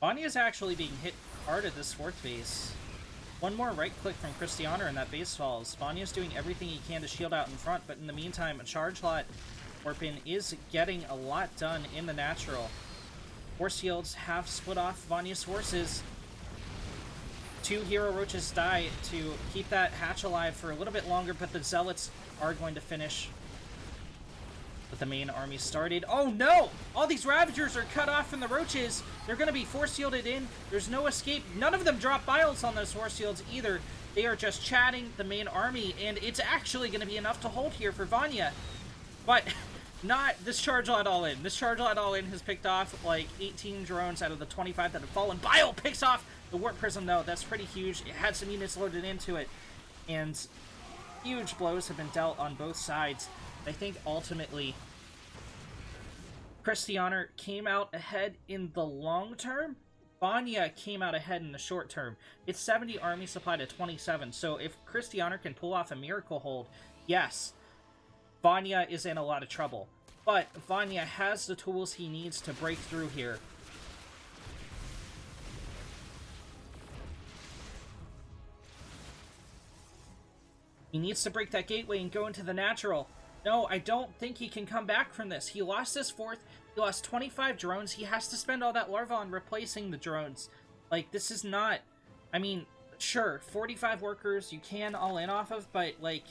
Vanya's actually being hit hard at this 4th base. One more right click from Christianer and that base falls. Vanya's doing everything he can to shield out in front, but in the meantime, a charge lot Orpin is getting a lot done in the natural. Force shields have split off Vanya's forces. 2 hero roaches die to keep that hatch alive for a little bit longer, but the zealots are going to finish. But the main army started. Oh no! All these Ravagers are cut off from the roaches. They're going to be force shielded in. There's no escape. None of them drop biles on those force shields either. They are just chatting the main army, and it's actually going to be enough to hold here for Vanya. But not this charge lot all in. This charge lot all in has picked off like 18 drones out of the 25 that have fallen. Bile picks off the Warp Prism though. That's pretty huge. It had some units loaded into it. And huge blows have been dealt on both sides. I think ultimately Christianer came out ahead in the long term. Vanya came out ahead in the short term. It's 70 army supply to 27, so if Christianer can pull off a miracle hold, yes, Vanya is in a lot of trouble. But Vanya has the tools he needs to break through here. He needs to break that gateway and go into the natural. No, I don't think he can come back from this. He lost his 4th. He lost 25 drones. He has to spend all that larva on replacing the drones. Like, this is not... I mean, sure, 45 workers you can all in off of, but, like...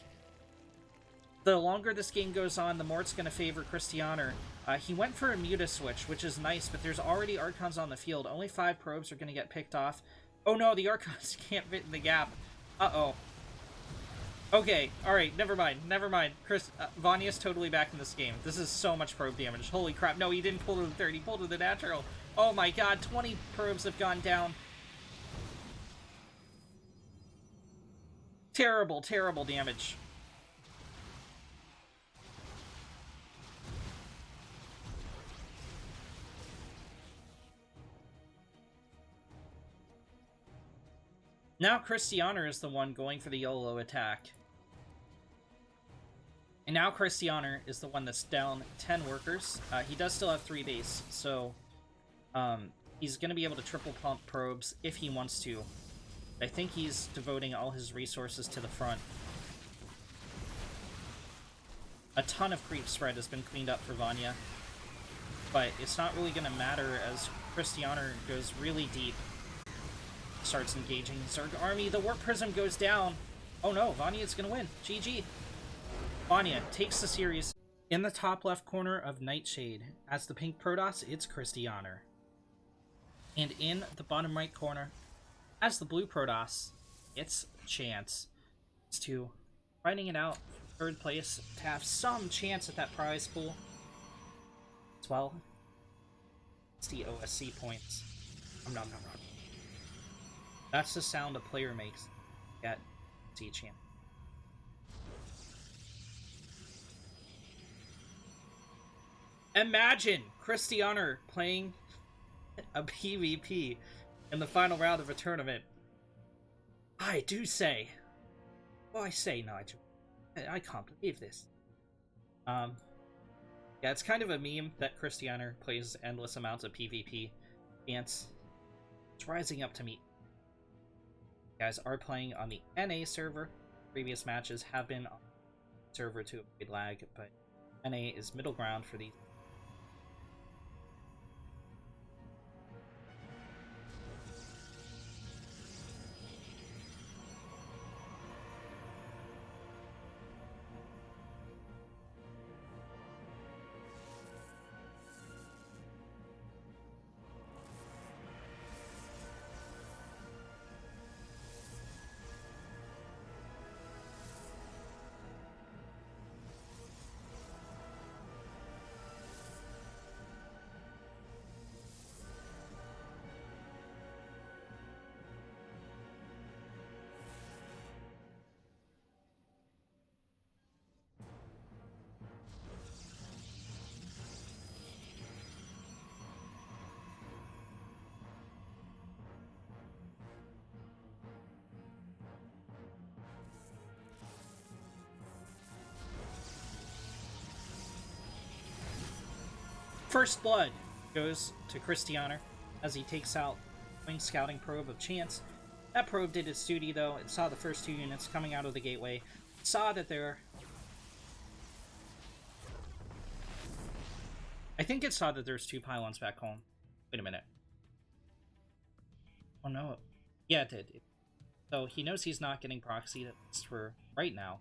The longer this game goes on, the more it's going to favor Christianer. He went for a Muta switch, which is nice, but there's already Archons on the field. Only 5 probes are going to get picked off. Oh no, the Archons can't fit in the gap. Uh-oh. Okay, alright, never mind. Vanya's totally back in this game. This is so much probe damage. Holy crap. No, he didn't pull to the third. He pulled to the natural. Oh my god, 20 probes have gone down. Terrible, terrible damage. Now Christianer is the one going for the YOLO attack. And now Christianer is the one that's down 10 workers. He does still have 3 base, so he's going to be able to triple pump probes if he wants to. I think he's devoting all his resources to the front. A ton of creep spread has been cleaned up for Vanya, but it's not really going to matter as Christianer goes really deep. Starts engaging Zerg army. The Warp Prism goes down. Oh no, Vanya's going to win. GG. Vanya takes the series. In the top left corner of Nightshade, as the pink Protoss, it's Christianer. And in the bottom right corner, as the blue Protoss, it's Chance. It's to fighting it out for 3rd place to have some chance at that prize pool. As well, it's the OSC points. Nom nom nom nom. That's the sound a player makes. Get C champ. Imagine Christianer playing a PvP in the final round of a tournament. I do say. Well, I say, Nigel. I can't believe this. Yeah, it's kind of a meme that Christianer plays endless amounts of PvP. It's rising up to meet. You guys are playing on the NA server. Previous matches have been on the server to avoid lag, but NA is middle ground for these. First blood goes to Christianer as he takes out Wing Scouting probe of Chance. That probe did its duty though. It saw the first 2 units coming out of the gateway. It saw that there... I think it saw that there's 2 pylons back home. Wait a minute. Oh no. Yeah, it did. So he knows he's not getting proxied, at least for right now.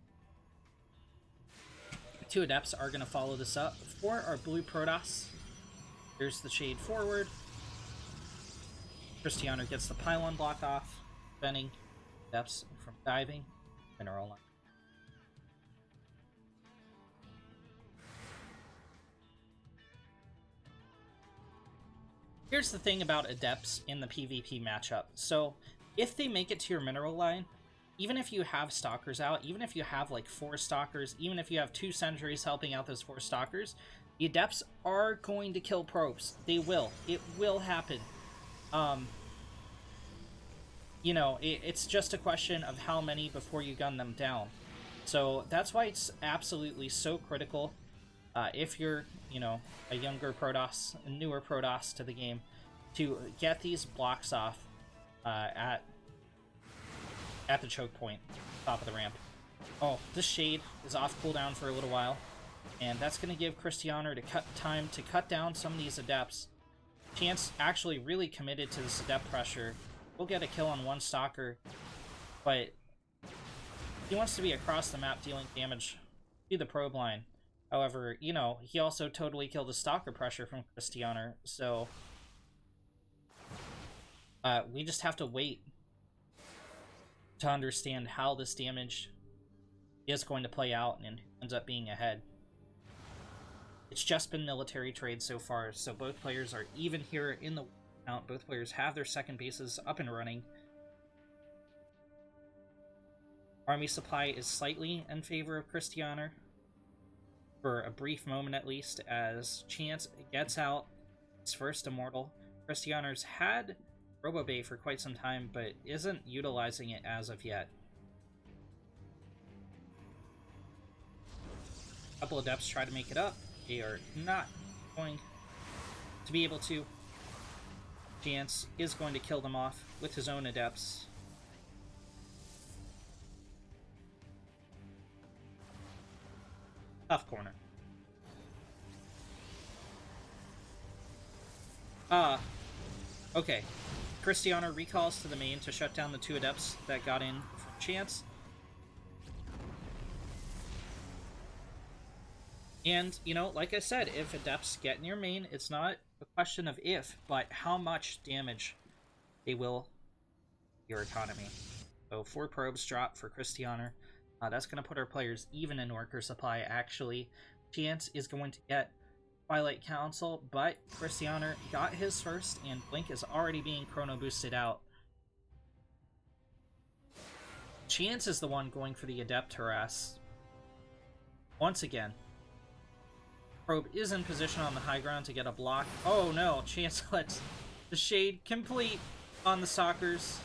2 Adepts are going to follow this up. For our blue Protoss, there's the shade forward. Christianer gets the pylon block off, preventing Adepts from diving. Mineral line. Here's the thing about Adepts in the PvP matchup. So, if they make it to your mineral line, even if you have Stalkers out, even if you have like 4 Stalkers, even if you have 2 Sentries helping out those 4 Stalkers, the Adepts are going to kill probes. They will. It will happen. You know, it's just a question of how many before you gun them down. So that's why it's absolutely so critical, if you're, you know, a younger Protoss, a newer Protoss to the game, to get these blocks off at the choke point, top of the ramp. Oh, this Shade is off cooldown for a little while, and that's going to give Christianer time to cut down some of these Adepts. Chance actually really committed to this Adept pressure. We'll get a kill on 1 Stalker, but he wants to be across the map dealing damage be the probe line. However, you know, he also totally killed the Stalker pressure from Christianer, so we just have to wait to understand how this damage is going to play out and who ends up being ahead. It's just been military trade so far, so both players are even here in the count. Both players have their second bases up and running. Army supply is slightly in favor of Christianer, for a brief moment at least, as Chance gets out his first Immortal. Christianer's had Robo Bay for quite some time, but isn't utilizing it as of yet. A couple of Adepts try to make it up. They are not going to be able to. Chance is going to kill them off with his own Adepts. Tough corner. Okay. Christianer recalls to the main to shut down the 2 Adepts that got in from Chance. And, you know, like I said, if Adepts get in your main, it's not a question of if, but how much damage they will your economy. So 4 probes drop for Christianer. That's going to put our players even in worker supply, actually. Chance is going to get Twilight Council, but Christianer got his first, and Blink is already being chrono boosted out. Chance is the one going for the Adept Harass. Once again. Probe is in position on the high ground to get a block. Oh no, Chance lets the Shade complete on the Stalkers.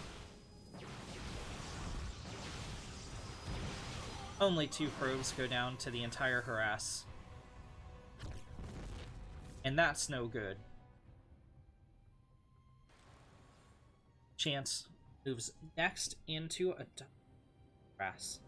Only 2 probes go down to the entire harass. And that's no good. Chance moves next into a harass.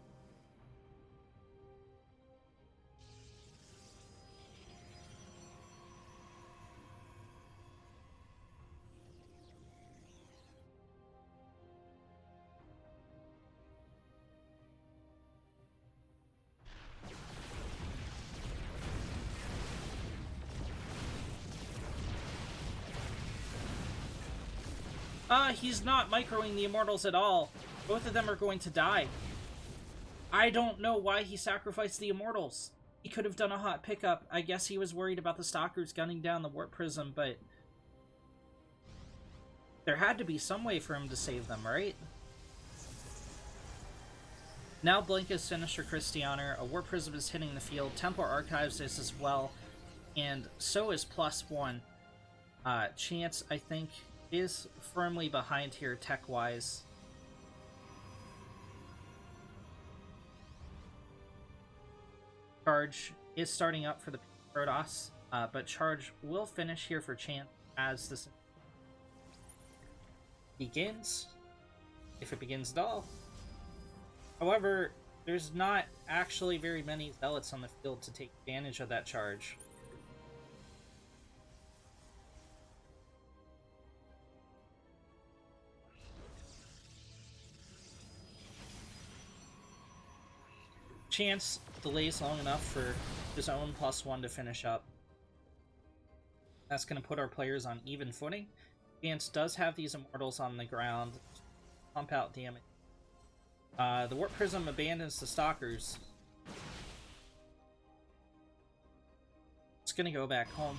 He's not microing the Immortals at all. Both of them are going to die. I don't know why he sacrificed the Immortals. He could have done a hot pickup. I guess he was worried about the Stalkers gunning down the Warp Prism, but there had to be some way for him to save them, right? Now Blink is finished for Christianer. A Warp Prism is hitting the field. Templar Archives is as well. And so is +1. Chance, I think, is firmly behind here tech-wise. Charge is starting up for the Protoss, but Charge will finish here for Chance as this begins, if it begins at all. However, there's not actually very many Zealots on the field to take advantage of that charge. Chance delays long enough for his own +1 to finish up. That's going to put our players on even footing. Chance does have these Immortals on the ground. Pump out damage. The Warp Prism abandons the Stalkers. It's going to go back home.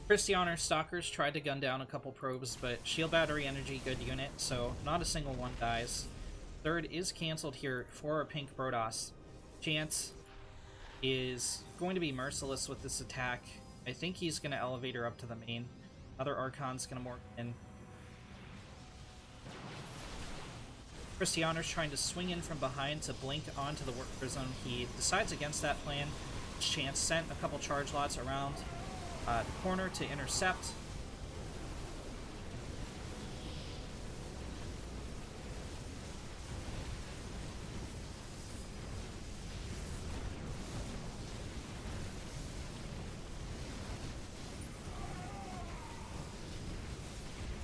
Christianer's Stalkers tried to gun down a couple probes, but Shield Battery Energy, good unit, so not a single one dies. Third is cancelled here for a pink Protoss. Chance is going to be merciless with this attack. I think he's going to elevate her up to the main. Other Archon's going to morph in. Christianer's trying to swing in from behind to blink onto the Warp Prism. He decides against that plan. Chance sent a couple charge lots around the corner to intercept.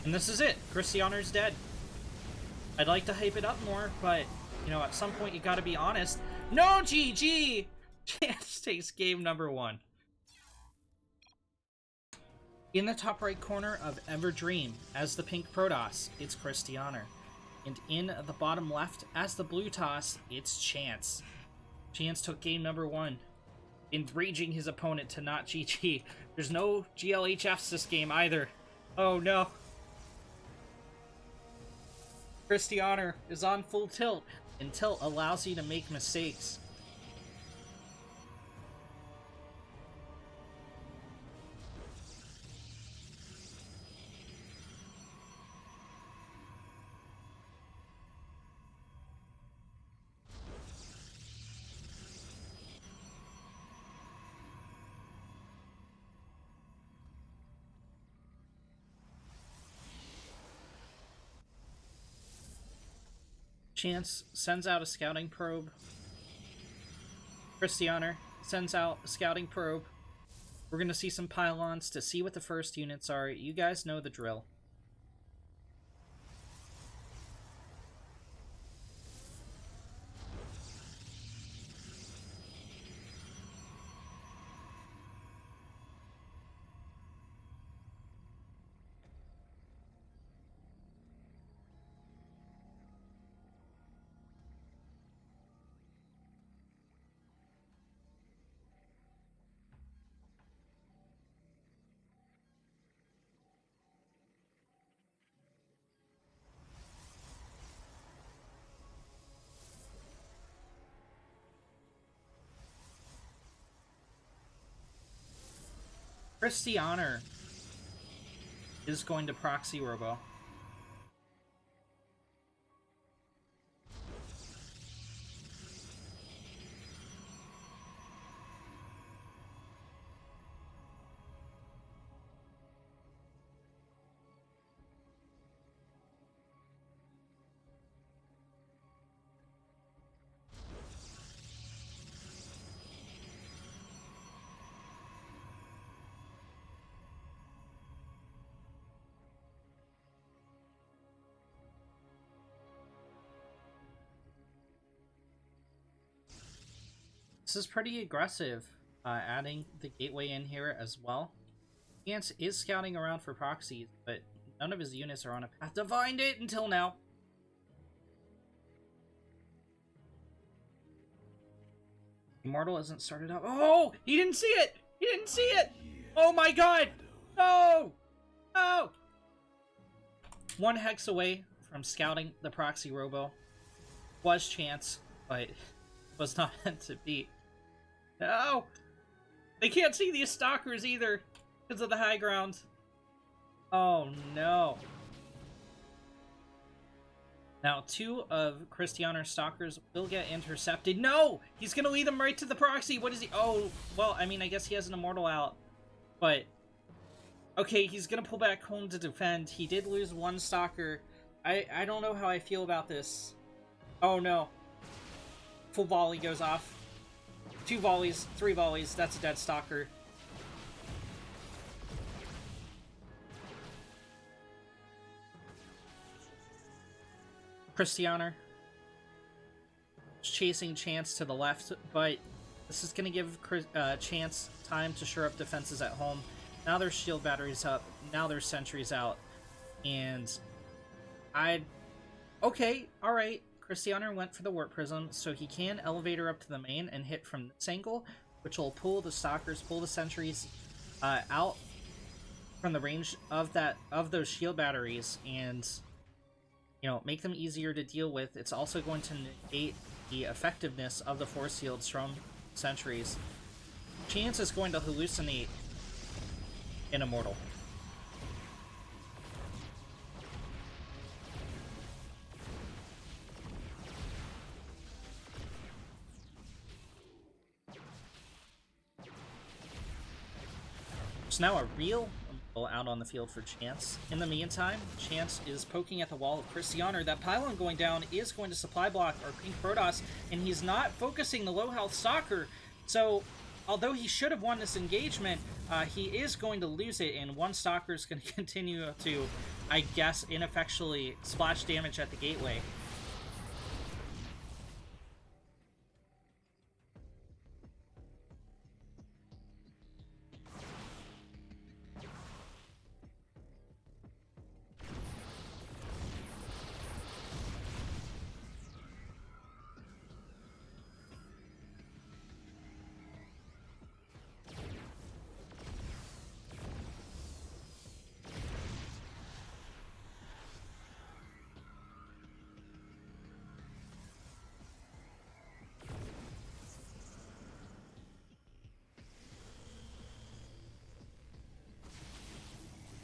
And this is it. Christianer's dead. I'd like to hype it up more, but, you know, at some point you gotta be honest. No, GG! Chance takes game number 1. In the top right corner of Everdream, as the pink Protoss, it's Christianer. And in the bottom left, as the blue Toss, it's Chance. Chance took game number 1, enraging his opponent to not GG. There's no GLHFs this game either. Oh no. Christianer is on full tilt, and tilt allows you to make mistakes. Chance sends out a scouting probe. Christianer sends out a scouting probe. We're going to see some pylons to see what the first units are. You guys know the drill. Christianer is going to proxy Robo. This is pretty aggressive, adding the gateway in here as well. Chance is scouting around for proxies, but none of his units are on a path to find it until now. Immortal isn't started up. Oh! He didn't see it! He didn't see it! Oh my god! No! No! 1 hex away from scouting the proxy Robo. Was Chance, but was not meant to be. No! They can't see these stalkers either because of the high ground. Oh no. Now 2 of Christianer's stalkers will get intercepted. No! He's gonna lead them right to the proxy. What is he? Oh, well, I mean, I guess he has an immortal out. But okay, he's gonna pull back home to defend. He did lose 1 stalker. I don't know how I feel about this. Oh no. Full volley goes off. 2 volleys, 3 volleys, that's a dead stalker. Christianer is chasing Chance to the left, but this is going to give Chance time to shore up defenses at home. Now there's shield batteries up, now there's sentries out, and okay, alright. Christianer went for the Warp Prism, so he can elevator up to the main and hit from this angle, which will pull the stalkers, pull the sentries out from the range of those shield batteries, and you know, make them easier to deal with. It's also going to negate the effectiveness of the force shields from sentries. Chance is going to hallucinate an immortal. There's now a real out on the field for Chance. In the meantime, Chance is poking at the wall of Christianer. That pylon going down is going to supply block our pink Protoss, and he's not focusing the low health stalker. So, although he should have won this engagement, he is going to lose it, and one Stalker is going to continue to, I guess, ineffectually splash damage at the gateway.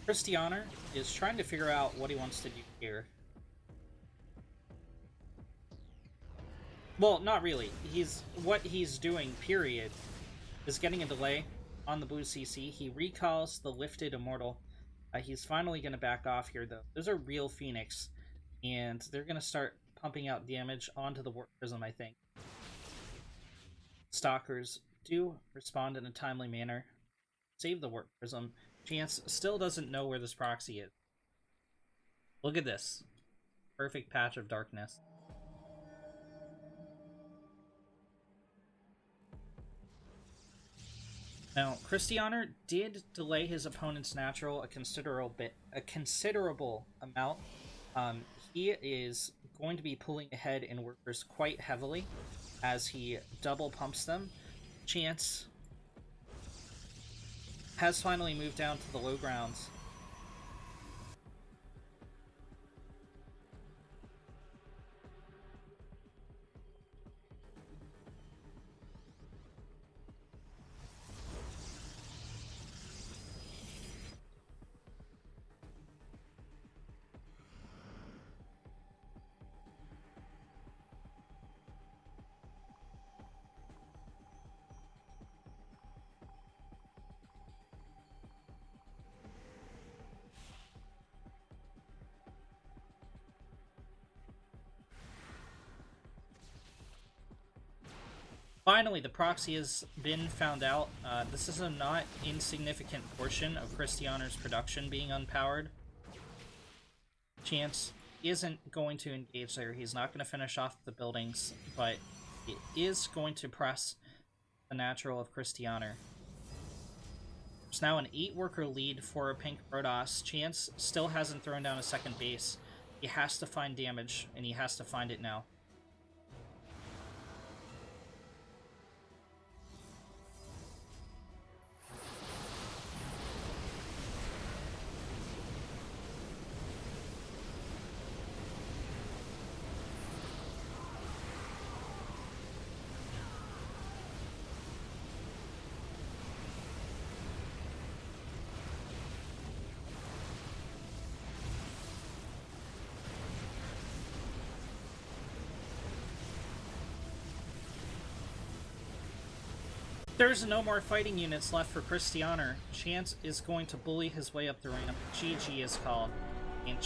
Christianer is trying to figure out what he wants to do here. Well, not really. What he's doing, period, is getting a delay on the blue CC. He recalls the lifted Immortal. He's finally going to back off here, though. There's a real Phoenix, and they're going to start pumping out damage onto the Warp Prism, I think. Stalkers do respond in a timely manner. Save the Warp Prism. Chance still doesn't know where this proxy is. Look at this. Perfect patch of darkness. Now, Christianer did delay his opponent's natural a considerable amount. He is going to be pulling ahead in workers quite heavily as he double pumps them. Chance has finally moved down to the low grounds. Finally, the proxy has been found out. This is a not insignificant portion of Christianer's production being unpowered. Chance isn't going to engage there. He's not going to finish off the buildings, but it is going to press the natural of Christianer. There's now an 8-worker lead for a pink Protoss. Chance still hasn't thrown down a second base. He has to find damage, and he has to find it now. There's no more fighting units left for Christianer. Chance is going to bully his way up the ramp. GG is called. And